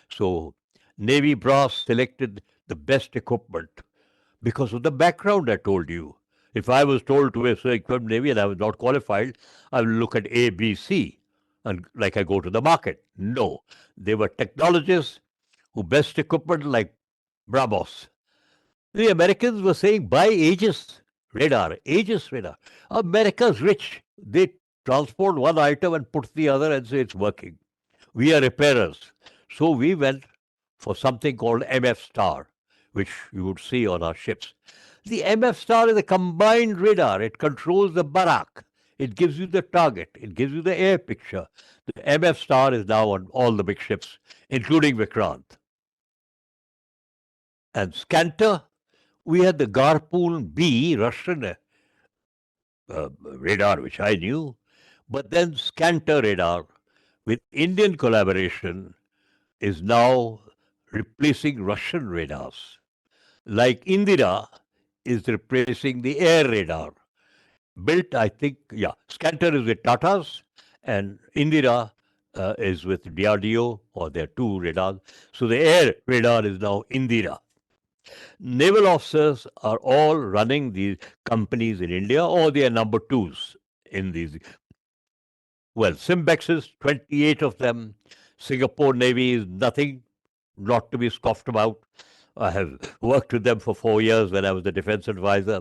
So Navy brass selected the best equipment because of the background I told you. If I was told to equip Navy and I was not qualified, I would look at A, B, C, and like I go to the market. No, they were technologists who best equipment like Brabos. The Americans were saying, buy Aegis radar, Aegis radar. America's rich. They transport one item and put the other and say it's working. We are repairers. So we went for something called MF Star, which you would see on our ships. The MF Star is a combined radar. It controls the barrack. It gives you the target. It gives you the air picture. The MF Star is now on all the big ships, including Vikrant. And Scanter, we had the Garpoon B Russian radar, which I knew, but then Scanter radar with Indian collaboration is now replacing Russian radars. Like Indira is replacing the air radar. Built, I think, Scanter is with Tatas and Indira is with DRDO, or their 2 radars. So the air radar is now Indira. Naval officers are all running these companies in India, or they are number 2s in these. Well, Symbexes, 28 of them. Singapore Navy is nothing not to be scoffed about. I have worked with them for 4 years when I was the defense advisor.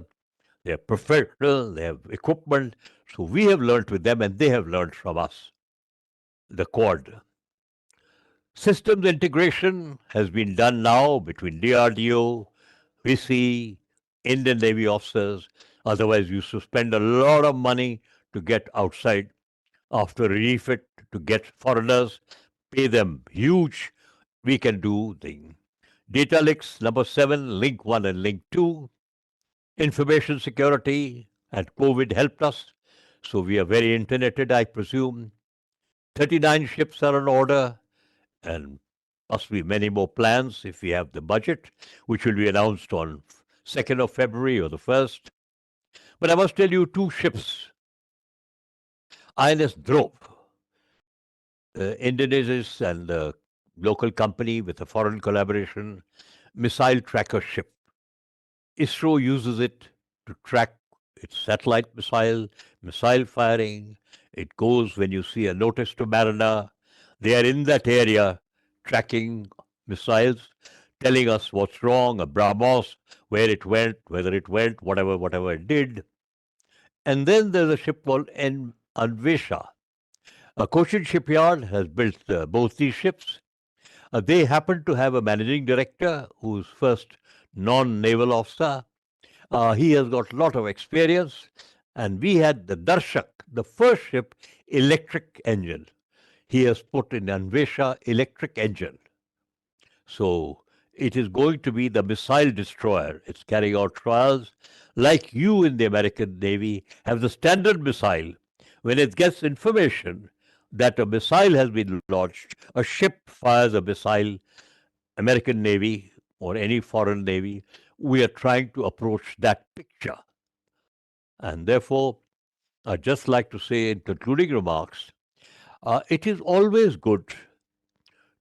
They are professional, they have equipment. So we have learnt with them and they have learnt from us. The Quad. Systems integration has been done now between DRDO, VC, Indian Navy officers. Otherwise, you used to spend a lot of money to get outside. After refit, to get foreigners, pay them huge. We can do the data links, number 7, link 1 and link 2. Information security and COVID helped us. So we are very interneted, I presume. 39 ships are on order, and must be many more plans if we have the budget, which will be announced on 2nd of February or the 1st. But I must tell you 2 ships. INS Drop, Indonesia's and the local company with a foreign collaboration, missile tracker ship. ISRO uses it to track its satellite missile firing. It goes when you see a notice to Mariner. They are in that area tracking missiles. telling us what's wrong, a BrahMos, where it went, whether it went, whatever it did. And then there's a ship called Anvesha. A Cochin shipyard has built both these ships. They happen to have a managing director who's first non-naval officer. He has got a lot of experience. And we had the Darshak, the first ship, electric engine. He has put in Anvesha electric engine. So it is going to be the missile destroyer. It's carrying out trials like you in the American Navy have the Standard missile. When it gets information that a missile has been launched, a ship fires a missile, American Navy or any foreign Navy, we are trying to approach that picture. And therefore, I'd just like to say in concluding remarks, it is always good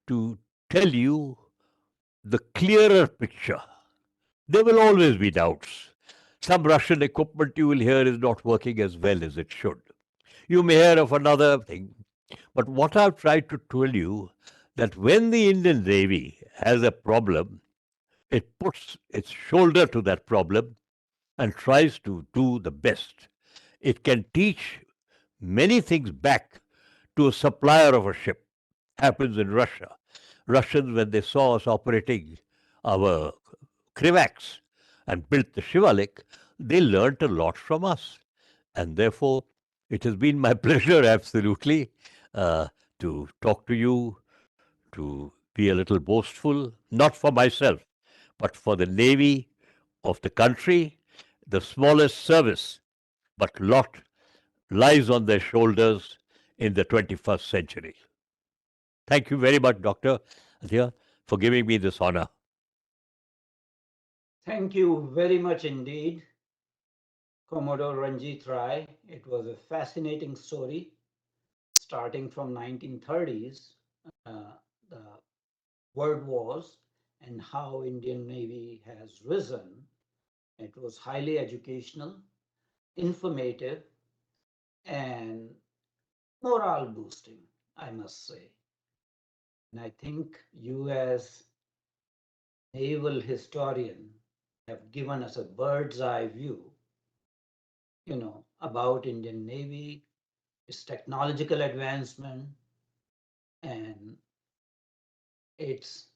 to tell you the clearer picture. There will always be doubts. Some Russian equipment you will hear is not working as well as it should. You may hear of another thing. But what I've tried to tell you, that when the Indian Navy has a problem, it puts its shoulder to that problem and tries to do the best. It can teach many things back to a supplier of a ship. Happens in Russia. Russians, when they saw us operating our Krivaks and built the Shivalik, they learnt a lot from us. And therefore, it has been my pleasure, absolutely, to talk to you, to be a little boastful, not for myself, but for the Navy of the country, the smallest service, but lot lies on their shoulders in the 21st century. Thank you very much, Dr. Adhya, for giving me this honor. Thank you very much indeed, Commodore Ranjit Rai. It was a fascinating story, starting from 1930s, the World Wars, and how Indian Navy has risen. It was highly educational, informative, and morale boosting, I must say. And I think you, as naval historian, have given us a bird's eye view, about Indian Navy, its technological advancement, and its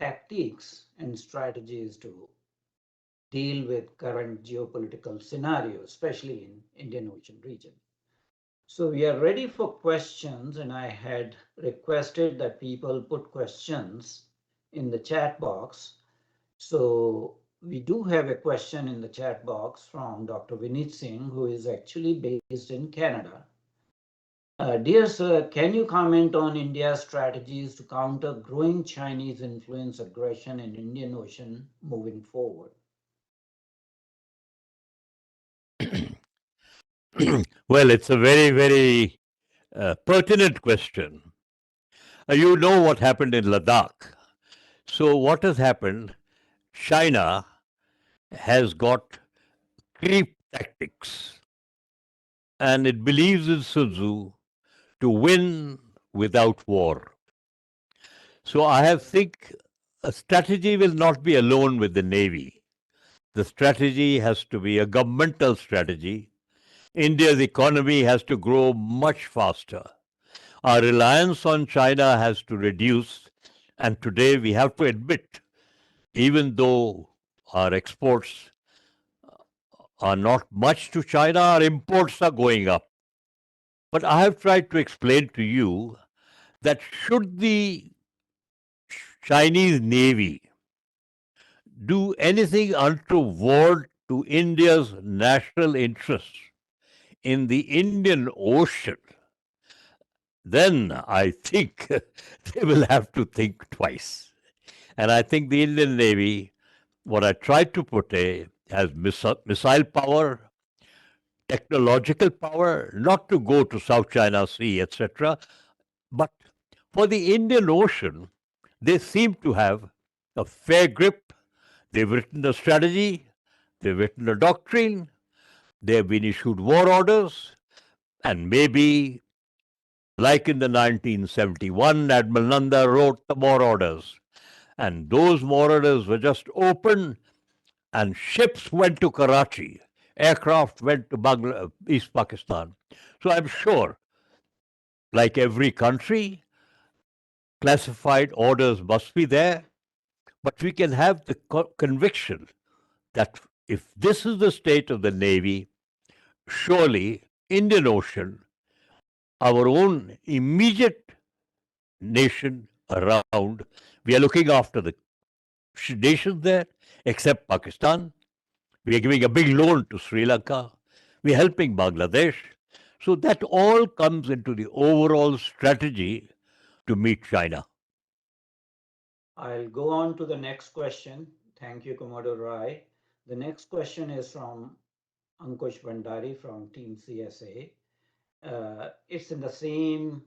tactics and strategies to deal with current geopolitical scenarios, especially in Indian Ocean region. So we are ready for questions, and I had requested that people put questions in the chat box. So we do have a question in the chat box from Dr. Vineet Singh, who is actually based in Canada. Dear sir, can you comment on India's strategies to counter growing Chinese influence aggression in Indian Ocean moving forward? Well, it's a very, very pertinent question. You know what happened in Ladakh. So, what has happened? China has got creep tactics, and it believes in Sun Tzu to win without war. So, I think a strategy will not be alone with the Navy. The strategy has to be a governmental strategy. India's economy has to grow much faster. Our reliance on China has to reduce. And today we have to admit, even though our exports are not much to China, our imports are going up. But I have tried to explain to you that should the Chinese Navy do anything untoward to India's national interests in the Indian Ocean, then I think they will have to think twice. And I think the Indian Navy, what I tried to portray, has missile power, technological power, not to go to South China Sea, etc. But for the Indian Ocean, they seem to have a fair grip. They've written a strategy, they've written a doctrine, they have been issued war orders, and maybe, like in the 1971, Admiral Nanda wrote the war orders. And those borders were just open, and ships went to Karachi, aircraft went to East Pakistan. So I'm sure, like every country, classified orders must be there, but we can have the conviction that if this is the state of the Navy, surely Indian Ocean, our own immediate nation around, we are looking after the nations there, except Pakistan. We are giving a big loan to Sri Lanka. We are helping Bangladesh. So that all comes into the overall strategy to meet China. I'll go on to the next question. Thank you, Commodore Rai. The next question is from Ankush Bhandari from Team CSA. It's in the same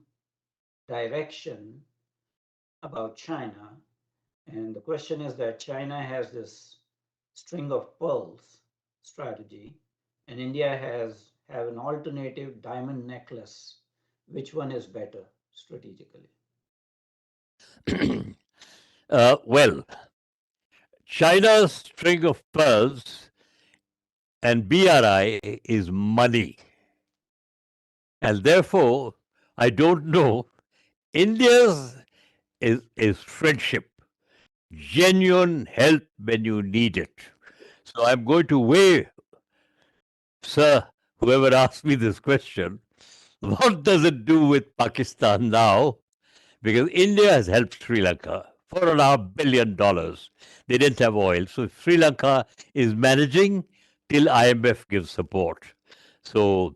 direction about China. And the question is that China has this string of pearls strategy, and India have an alternative diamond necklace. Which one is better strategically? Well, China's string of pearls and BRI is money. And therefore, I don't know, India's is friendship, genuine help when you need it. So I'm going to weigh, sir, whoever asked me this question, what does it do with Pakistan now? Because India has helped Sri Lanka, $4.5 billion. They didn't have oil. So Sri Lanka is managing till IMF gives support. So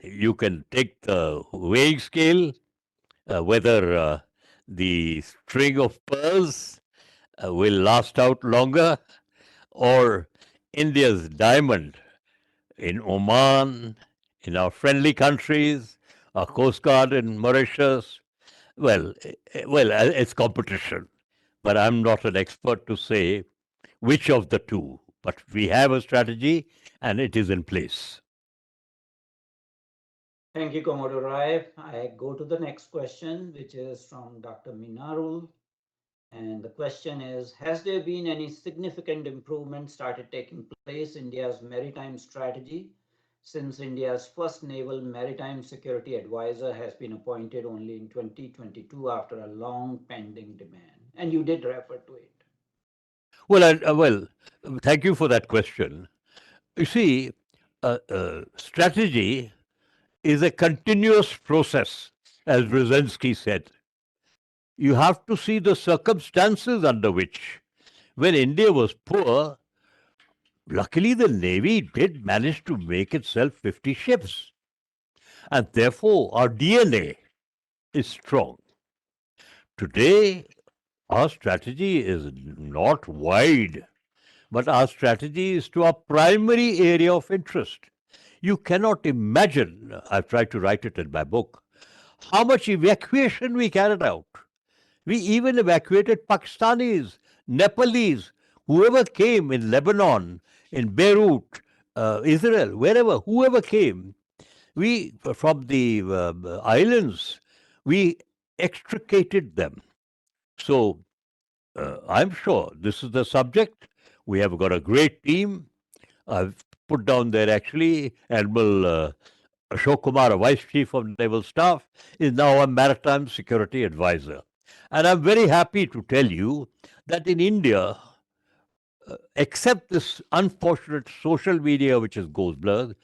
you can take the weighing scale, whether the string of pearls will last out longer, or India's diamond in Oman, in our friendly countries, our Coast Guard in Mauritius. Well, it's competition, but I'm not an expert to say which of the two. But we have a strategy, and it is in place. Thank you, Commodore Rai. I go to the next question, which is from Dr. Minarul. And the question is, has there been any significant improvement started taking place in India's maritime strategy since India's first naval maritime security advisor has been appointed only in 2022 after a long pending demand? And you did refer to it. Well, thank you for that question. You see, strategy is a continuous process, as Brzezinski said. You have to see the circumstances under which, when India was poor, luckily the Navy did manage to make itself 50 ships. And therefore, our DNA is strong. Today, our strategy is not wide, but our strategy is to our primary area of interest. You cannot imagine, I've tried to write it in my book, how much evacuation we carried out. We even evacuated Pakistanis, Nepalese, whoever came in Lebanon, in Beirut, Israel, wherever, whoever came. We, from the islands, we extricated them. So I'm sure this is the subject. We have got a great team. I've put down there actually Admiral Ashok Kumar, a Vice Chief of Naval Staff, is now a Maritime Security Advisor. And I'm very happy to tell you that in India, except this unfortunate social media which is goes blurred,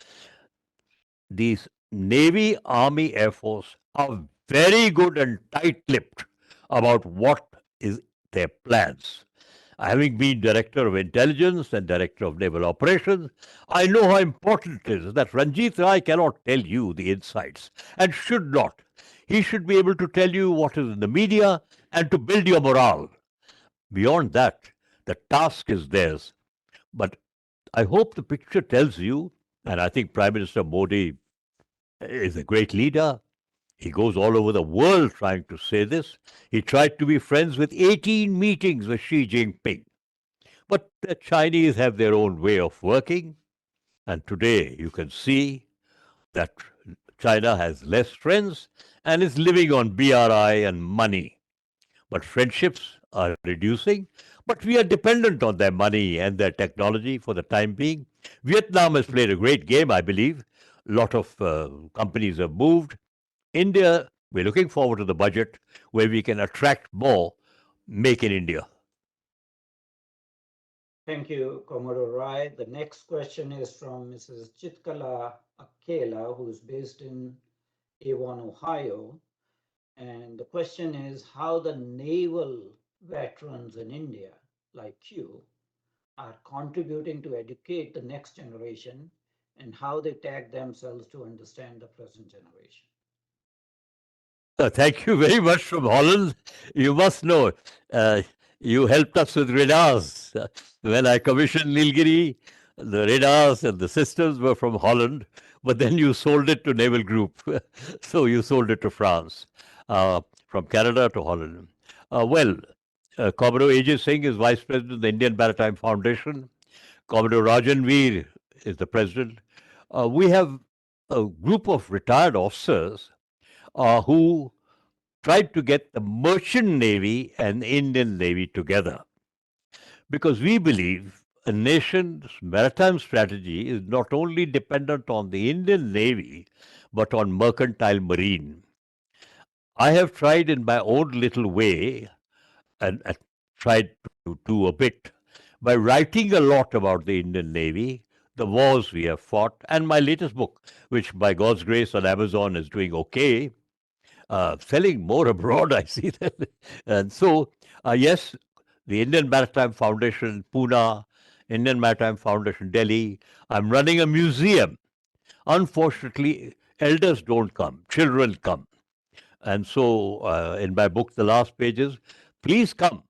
these Navy, Army, Air Force are very good and tight-lipped about what is their plans. Having been Director of Intelligence and Director of Naval Operations, I know how important it is that Ranjit Rai cannot tell you the insights and should not. He should be able to tell you what is in the media and to build your morale. Beyond that, the task is theirs. But I hope the picture tells you, and I think Prime Minister Modi is a great leader. He goes all over the world trying to say this. He tried to be friends with 18 meetings with Xi Jinping. But the Chinese have their own way of working. And today you can see that China has less friends and is living on BRI and money. But friendships are reducing, but we are dependent on their money and their technology for the time being. Vietnam has played a great game, I believe. A lot of companies have moved. India, we're looking forward to the budget where we can attract more Make in India. Thank you, Commodore Rai. The next question is from Mrs. Chitkala Akela, who is based in Avon, Ohio. And the question is how the naval veterans in India, like you, are contributing to educate the next generation and how they tag themselves to understand the present generation. Thank you very much from Holland. You must know, uh, you helped us with radars. When I commissioned Nilgiri, the radars and the systems were from Holland, but then you sold it to Naval Group. So you sold it to France, from Canada to Holland. Commodore Ajay Singh is Vice President of the Indian Maritime Foundation. Commodore Rajan Veer is the President. We have a group of retired officers who tried to get the merchant navy and the Indian Navy together. Because we believe a nation's maritime strategy is not only dependent on the Indian Navy, but on mercantile marine. I have tried in my own little way and tried to do a bit by writing a lot about the Indian Navy, the wars we have fought, and my latest book, which by God's grace on Amazon is doing okay, selling more abroad, I see that. And so, yes, the Indian Maritime Foundation, Pune, Indian Maritime Foundation, Delhi. I'm running a museum. Unfortunately, elders don't come, children come. And so, in my book, The Last Pages, please come.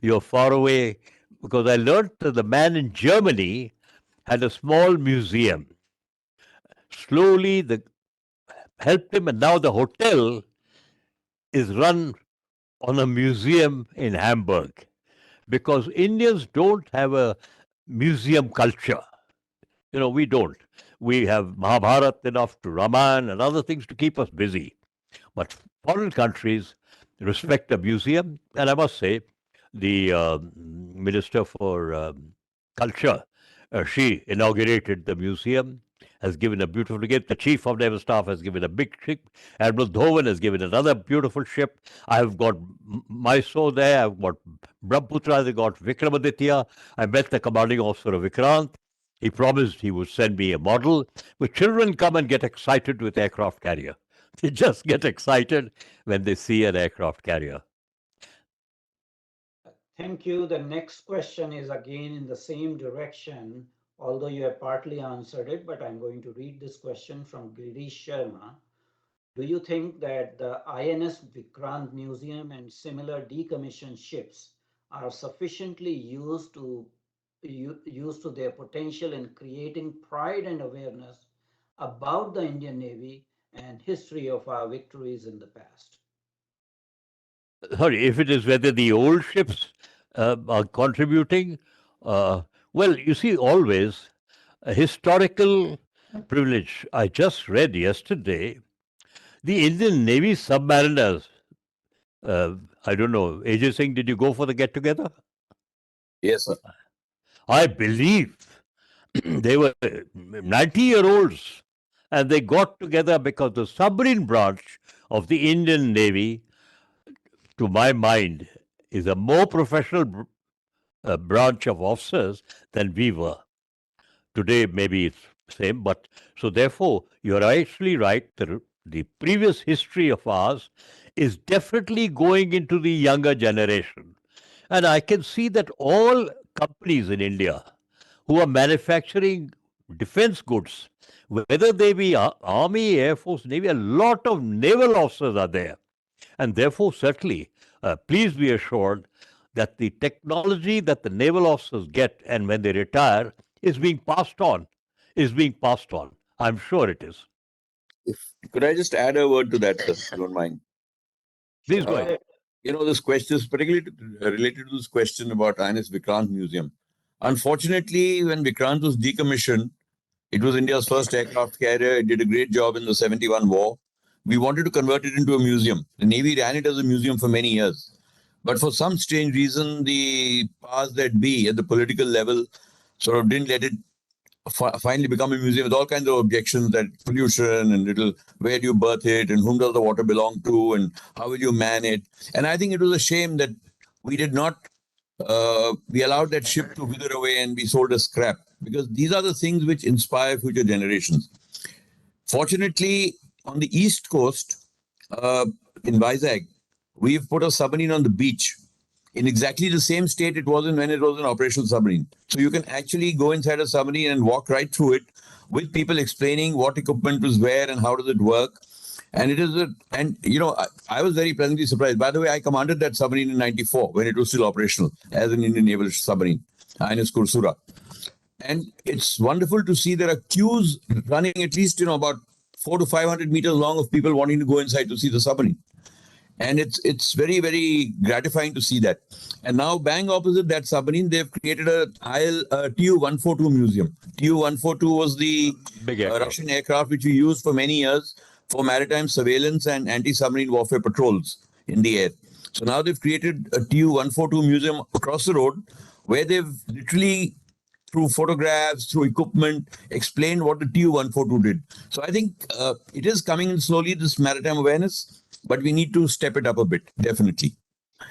You're far away, because I learned that the man in Germany had a small museum. Slowly, the helped him, and now the hotel is run on a museum in Hamburg, because Indians don't have a museum culture. We don't. We have Mahabharata enough to Ramayana and other things to keep us busy. But foreign countries respect a museum, and I must say, the Minister for Culture, she inaugurated the museum, has given a beautiful gift. The Chief of Naval Staff has given a big ship. Admiral Dhovan has given another beautiful ship. I've got Mysore there. I've got Brahmaputra. I've got Vikramaditya. I met the commanding officer of Vikrant. He promised he would send me a model. But children come and get excited with aircraft carrier. They just get excited when they see an aircraft carrier. Thank you. The next question is again in the same direction, although you have partly answered it, but I'm going to read this question from Girish Sharma. Do you think that the INS Vikrant Museum and similar decommissioned ships are sufficiently used to their potential in creating pride and awareness about the Indian Navy and history of our victories in the past? Sorry, if it is whether the old ships are contributing, well, you see, always a historical privilege. I just read yesterday the Indian Navy submariners. I don't know, Ajay Singh, did you go for the get together? Yes, sir. I believe they were 90-year-olds, and they got together because the submarine branch of the Indian Navy, to my mind, is a more professional branch of officers than we were. Today, maybe it's same, but so therefore, you're actually right. The previous history of ours is definitely going into the younger generation. And I can see that all companies in India who are manufacturing defense goods, whether they be Army, Air Force, Navy, a lot of naval officers are there. And therefore, certainly, please be assured that the technology that the naval officers get and when they retire is being passed on, I'm sure it is. Could I just add a word to that, if you don't mind? Please go ahead. This question is particularly related to this question about INS Vikrant Museum. Unfortunately, when Vikrant was decommissioned, it was India's first aircraft carrier. It did a great job in the 71 war. We wanted to convert it into a museum. The Navy ran it as a museum for many years. But for some strange reason, the powers that be at the political level sort of didn't let it finally become a museum with all kinds of objections that pollution and where do you berth it and whom does the water belong to and how will you man it. And I think it was a shame that we did not, we allowed that ship to wither away and be sold as scrap, because these are the things which inspire future generations. Fortunately, on the East Coast, in Vizag, we've put a submarine on the beach in exactly the same state it was in when it was an operational submarine. So you can actually go inside a submarine and walk right through it with people explaining what equipment was where and how does it work. And it is I was very pleasantly surprised. By the way, I commanded that submarine in '94 when it was still operational as an Indian Naval submarine, INS Kursura. And it's wonderful to see there are queues running at least, about 400 to 500 meters long of people wanting to go inside to see the submarine. And it's very, very gratifying to see that. And now, bang opposite that submarine, they've created a Tu-142 museum. Tu-142 was the Russian aircraft which we used for many years for maritime surveillance and anti-submarine warfare patrols in the air. So now they've created a Tu-142 museum across the road where they've literally, through photographs, through equipment, explained what the Tu-142 did. So I think it is coming in slowly, this maritime awareness, but we need to step it up a bit, definitely.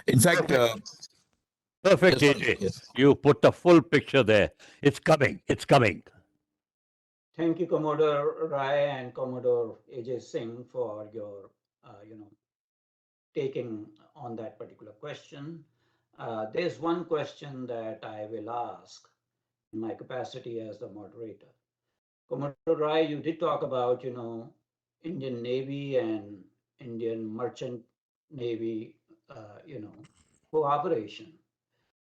In fact... Perfect, AJ. Yes. You put the full picture there. It's coming. It's coming. Thank you, Commodore Rai and Commodore AJ Singh, for your, taking on that particular question. There's one question that I will ask in my capacity as the moderator. Commodore Rai, you did talk about, Indian Navy and Indian Merchant Navy, cooperation.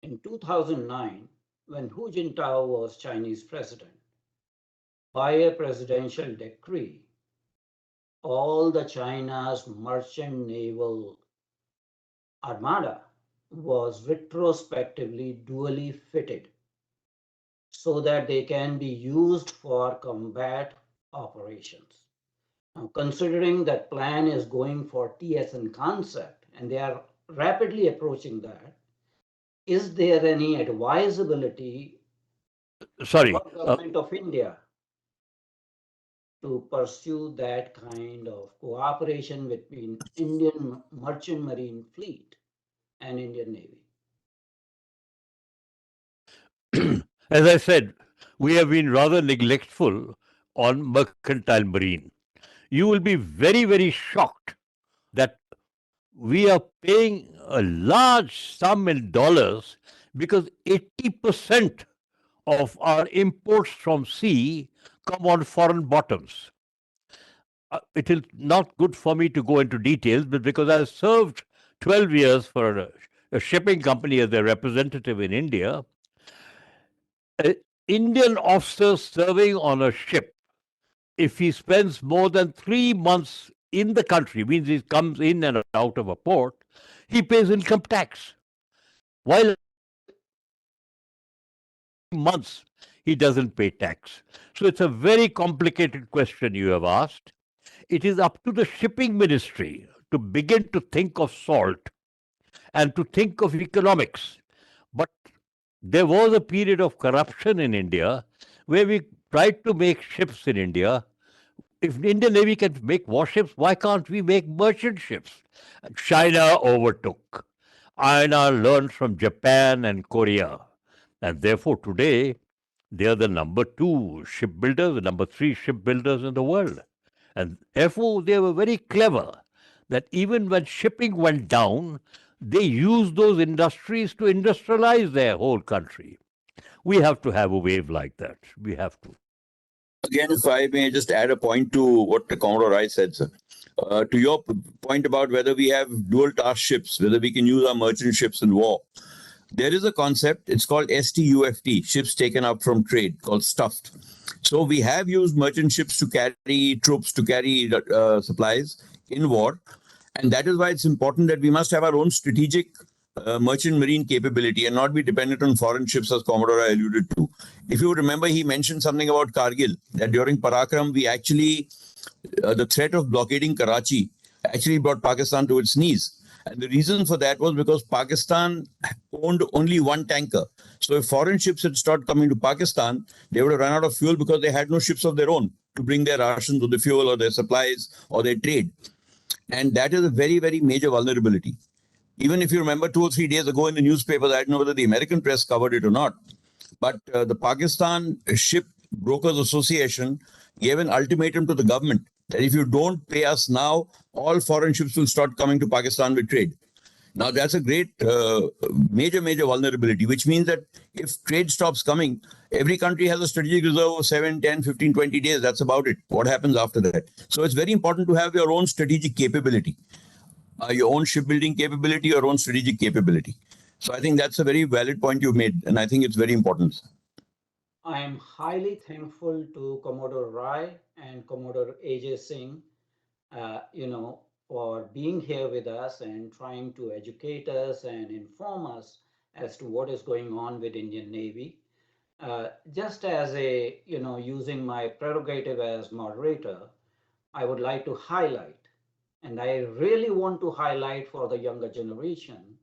In 2009, when Hu Jintao was Chinese president, by a presidential decree, all the China's merchant naval armada was retrospectively dually fitted so that they can be used for combat operations. Now, considering that plan is going for TSN concept, and they are rapidly approaching that, is there any advisability for government of India to pursue that kind of cooperation between Indian merchant marine fleet and Indian Navy? As I said, we have been rather neglectful on mercantile marine. You will be very, very shocked that we are paying a large sum in dollars because 80% of our imports from sea come on foreign bottoms. It is not good for me to go into details, but because I served 12 years for a shipping company as their representative in India, an Indian officer serving on a ship, if he spends more than 3 months in the country, means he comes in and out of a port, he pays income tax. While months he doesn't pay tax. So it's a very complicated question you have asked. It is up to the shipping ministry to begin to think of salt and to think of economics. But there was a period of corruption in India where we tried to make ships in India. If the Indian Navy can make warships, why can't we make merchant ships? China overtook. China learned from Japan and Korea. And therefore, today, they are the number 2 shipbuilders, the number 3 shipbuilders in the world. And therefore, they were very clever that even when shipping went down, they used those industries to industrialize their whole country. We have to have a wave like that. We have to. Again, if I may just add a point to what the Commodore Rai said, sir. To your point about whether we have dual task ships, whether we can use our merchant ships in war. There is a concept, it's called STUFT, ships taken up from trade, called stuffed. So we have used merchant ships to carry troops, to carry supplies in war. And that is why it's important that we must have our own strategic merchant marine capability and not be dependent on foreign ships, as Commodore alluded to. If you remember, he mentioned something about Kargil, that during Parakram, we actually, the threat of blockading Karachi actually brought Pakistan to its knees. And the reason for that was because Pakistan owned only one tanker. So if foreign ships had started coming to Pakistan, they would have run out of fuel because they had no ships of their own to bring their rations or the fuel or their supplies or their trade. And that is a very, very major vulnerability. Even if you remember 2 or 3 days ago in the newspapers, I don't know whether the American press covered it or not, but the Pakistan Ship Brokers Association gave an ultimatum to the government that if you don't pay us now, all foreign ships will start coming to Pakistan with trade. Now, that's a great major vulnerability, which means that if trade stops coming, every country has a strategic reserve of 7, 10, 15, 20 days. That's about it. What happens after that? So it's very important to have your own strategic capability, your own shipbuilding capability, your own strategic capability. So I think that's a very valid point you've made, and I think it's very important. I am highly thankful to Commodore Rai and Commodore AJ Singh, for being here with us and trying to educate us and inform us as to what is going on with Indian Navy. Just as using my prerogative as moderator, I would like to highlight, and I really want to highlight for the younger generation,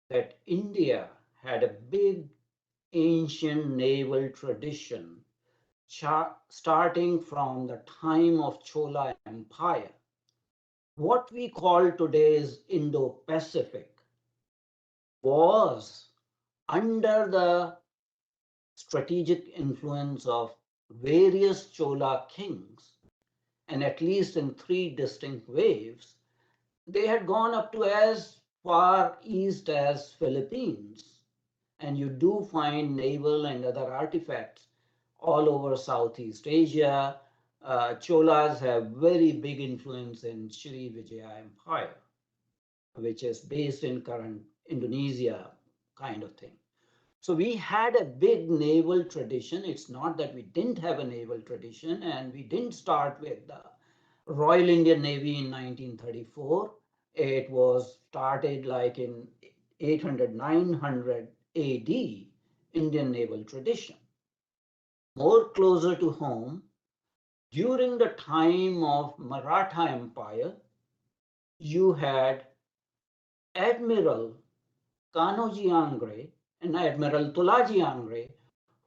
that India had a big ancient naval tradition starting from the time of Chola Empire. What we call today is Indo-Pacific was under the strategic influence of various Chola kings, and at least in 3 distinct waves, they had gone up to as far east as Philippines. And you do find naval and other artifacts all over Southeast Asia. Cholas have very big influence in Sri Vijaya Empire, which is based in current Indonesia kind of thing. So we had a big naval tradition. It's not that we didn't have a naval tradition, and we didn't start with the Royal Indian Navy in 1934. It was started like in 800, 900 AD, Indian naval tradition. More closer to home, during the time of Maratha Empire, you had Admiral Kanoji Angre and Admiral Tulaji Angre,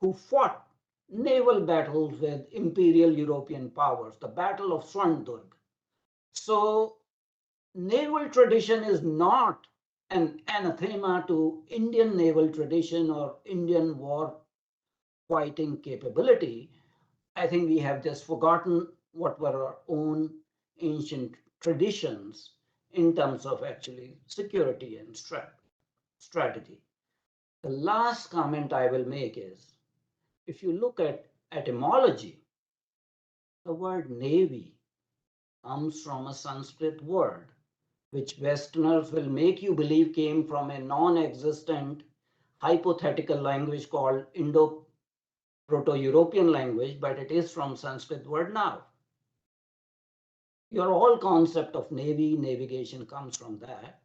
who fought naval battles with imperial European powers, the Battle of Swarndurg. So naval tradition is not an anathema to Indian naval tradition or Indian war fighting capability. I think we have just forgotten what were our own ancient traditions in terms of actually security and strategy. The last comment I will make is, if you look at etymology, the word navy comes from a Sanskrit word, which Westerners will make you believe came from a non-existent hypothetical language called Indo-Proto-European language, but it is from Sanskrit word now. Your whole concept of navy, navigation comes from that.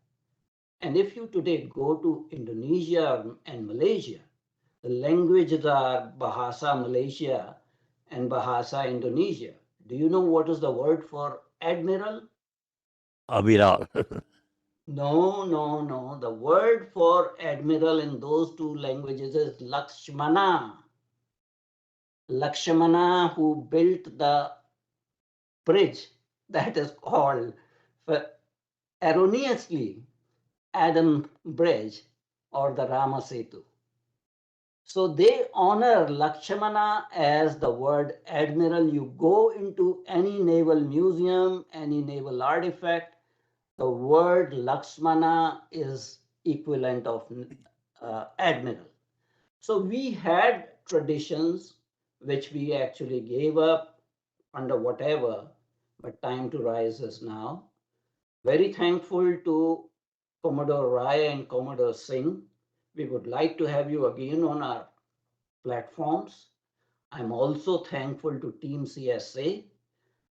And if you today go to Indonesia and Malaysia, the languages are Bahasa Malaysia and Bahasa Indonesia. Do you know what is the word for admiral? Amiral. No. The word for admiral in those 2 languages is Lakshmana. Lakshmana, who built the bridge that is called erroneously Adam Bridge or the Rama Setu. So they honor Lakshmana as the word admiral. You go into any naval museum, any naval artifact, the word Lakshmana is equivalent of admiral. So we had traditions which we actually gave up under whatever, but time to rise is now. Very thankful to Commodore Rai and Commodore Singh. We would like to have you again on our platforms. I'm also thankful to Team CSA,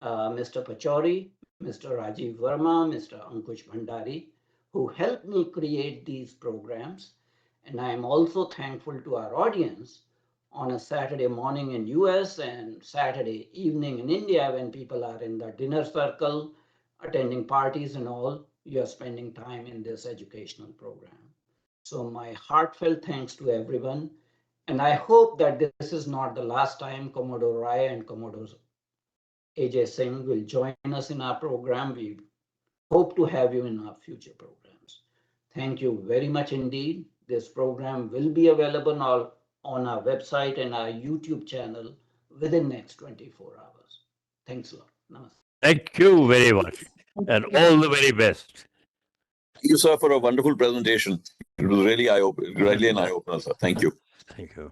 Mr. Pachori, Mr. Rajiv Verma, Mr. Ankush Bhandari, who helped me create these programs. And I am also thankful to our audience on a Saturday morning in US and Saturday evening in India when people are in the dinner circle, attending parties and all. you're spending time in this educational program. So my heartfelt thanks to everyone. And I hope that this is not the last time Commodore Rai and Commodore AJ Singh will join us in our program. We hope to have you in our future programs. Thank you very much indeed. This program will be available on our website and our YouTube channel within next 24 hours. Thanks a lot. Namaste. Thank you very much, and all the very best. Thank you, sir, for a wonderful presentation. It was really really an eye-opener, sir. Thank you. Thank you.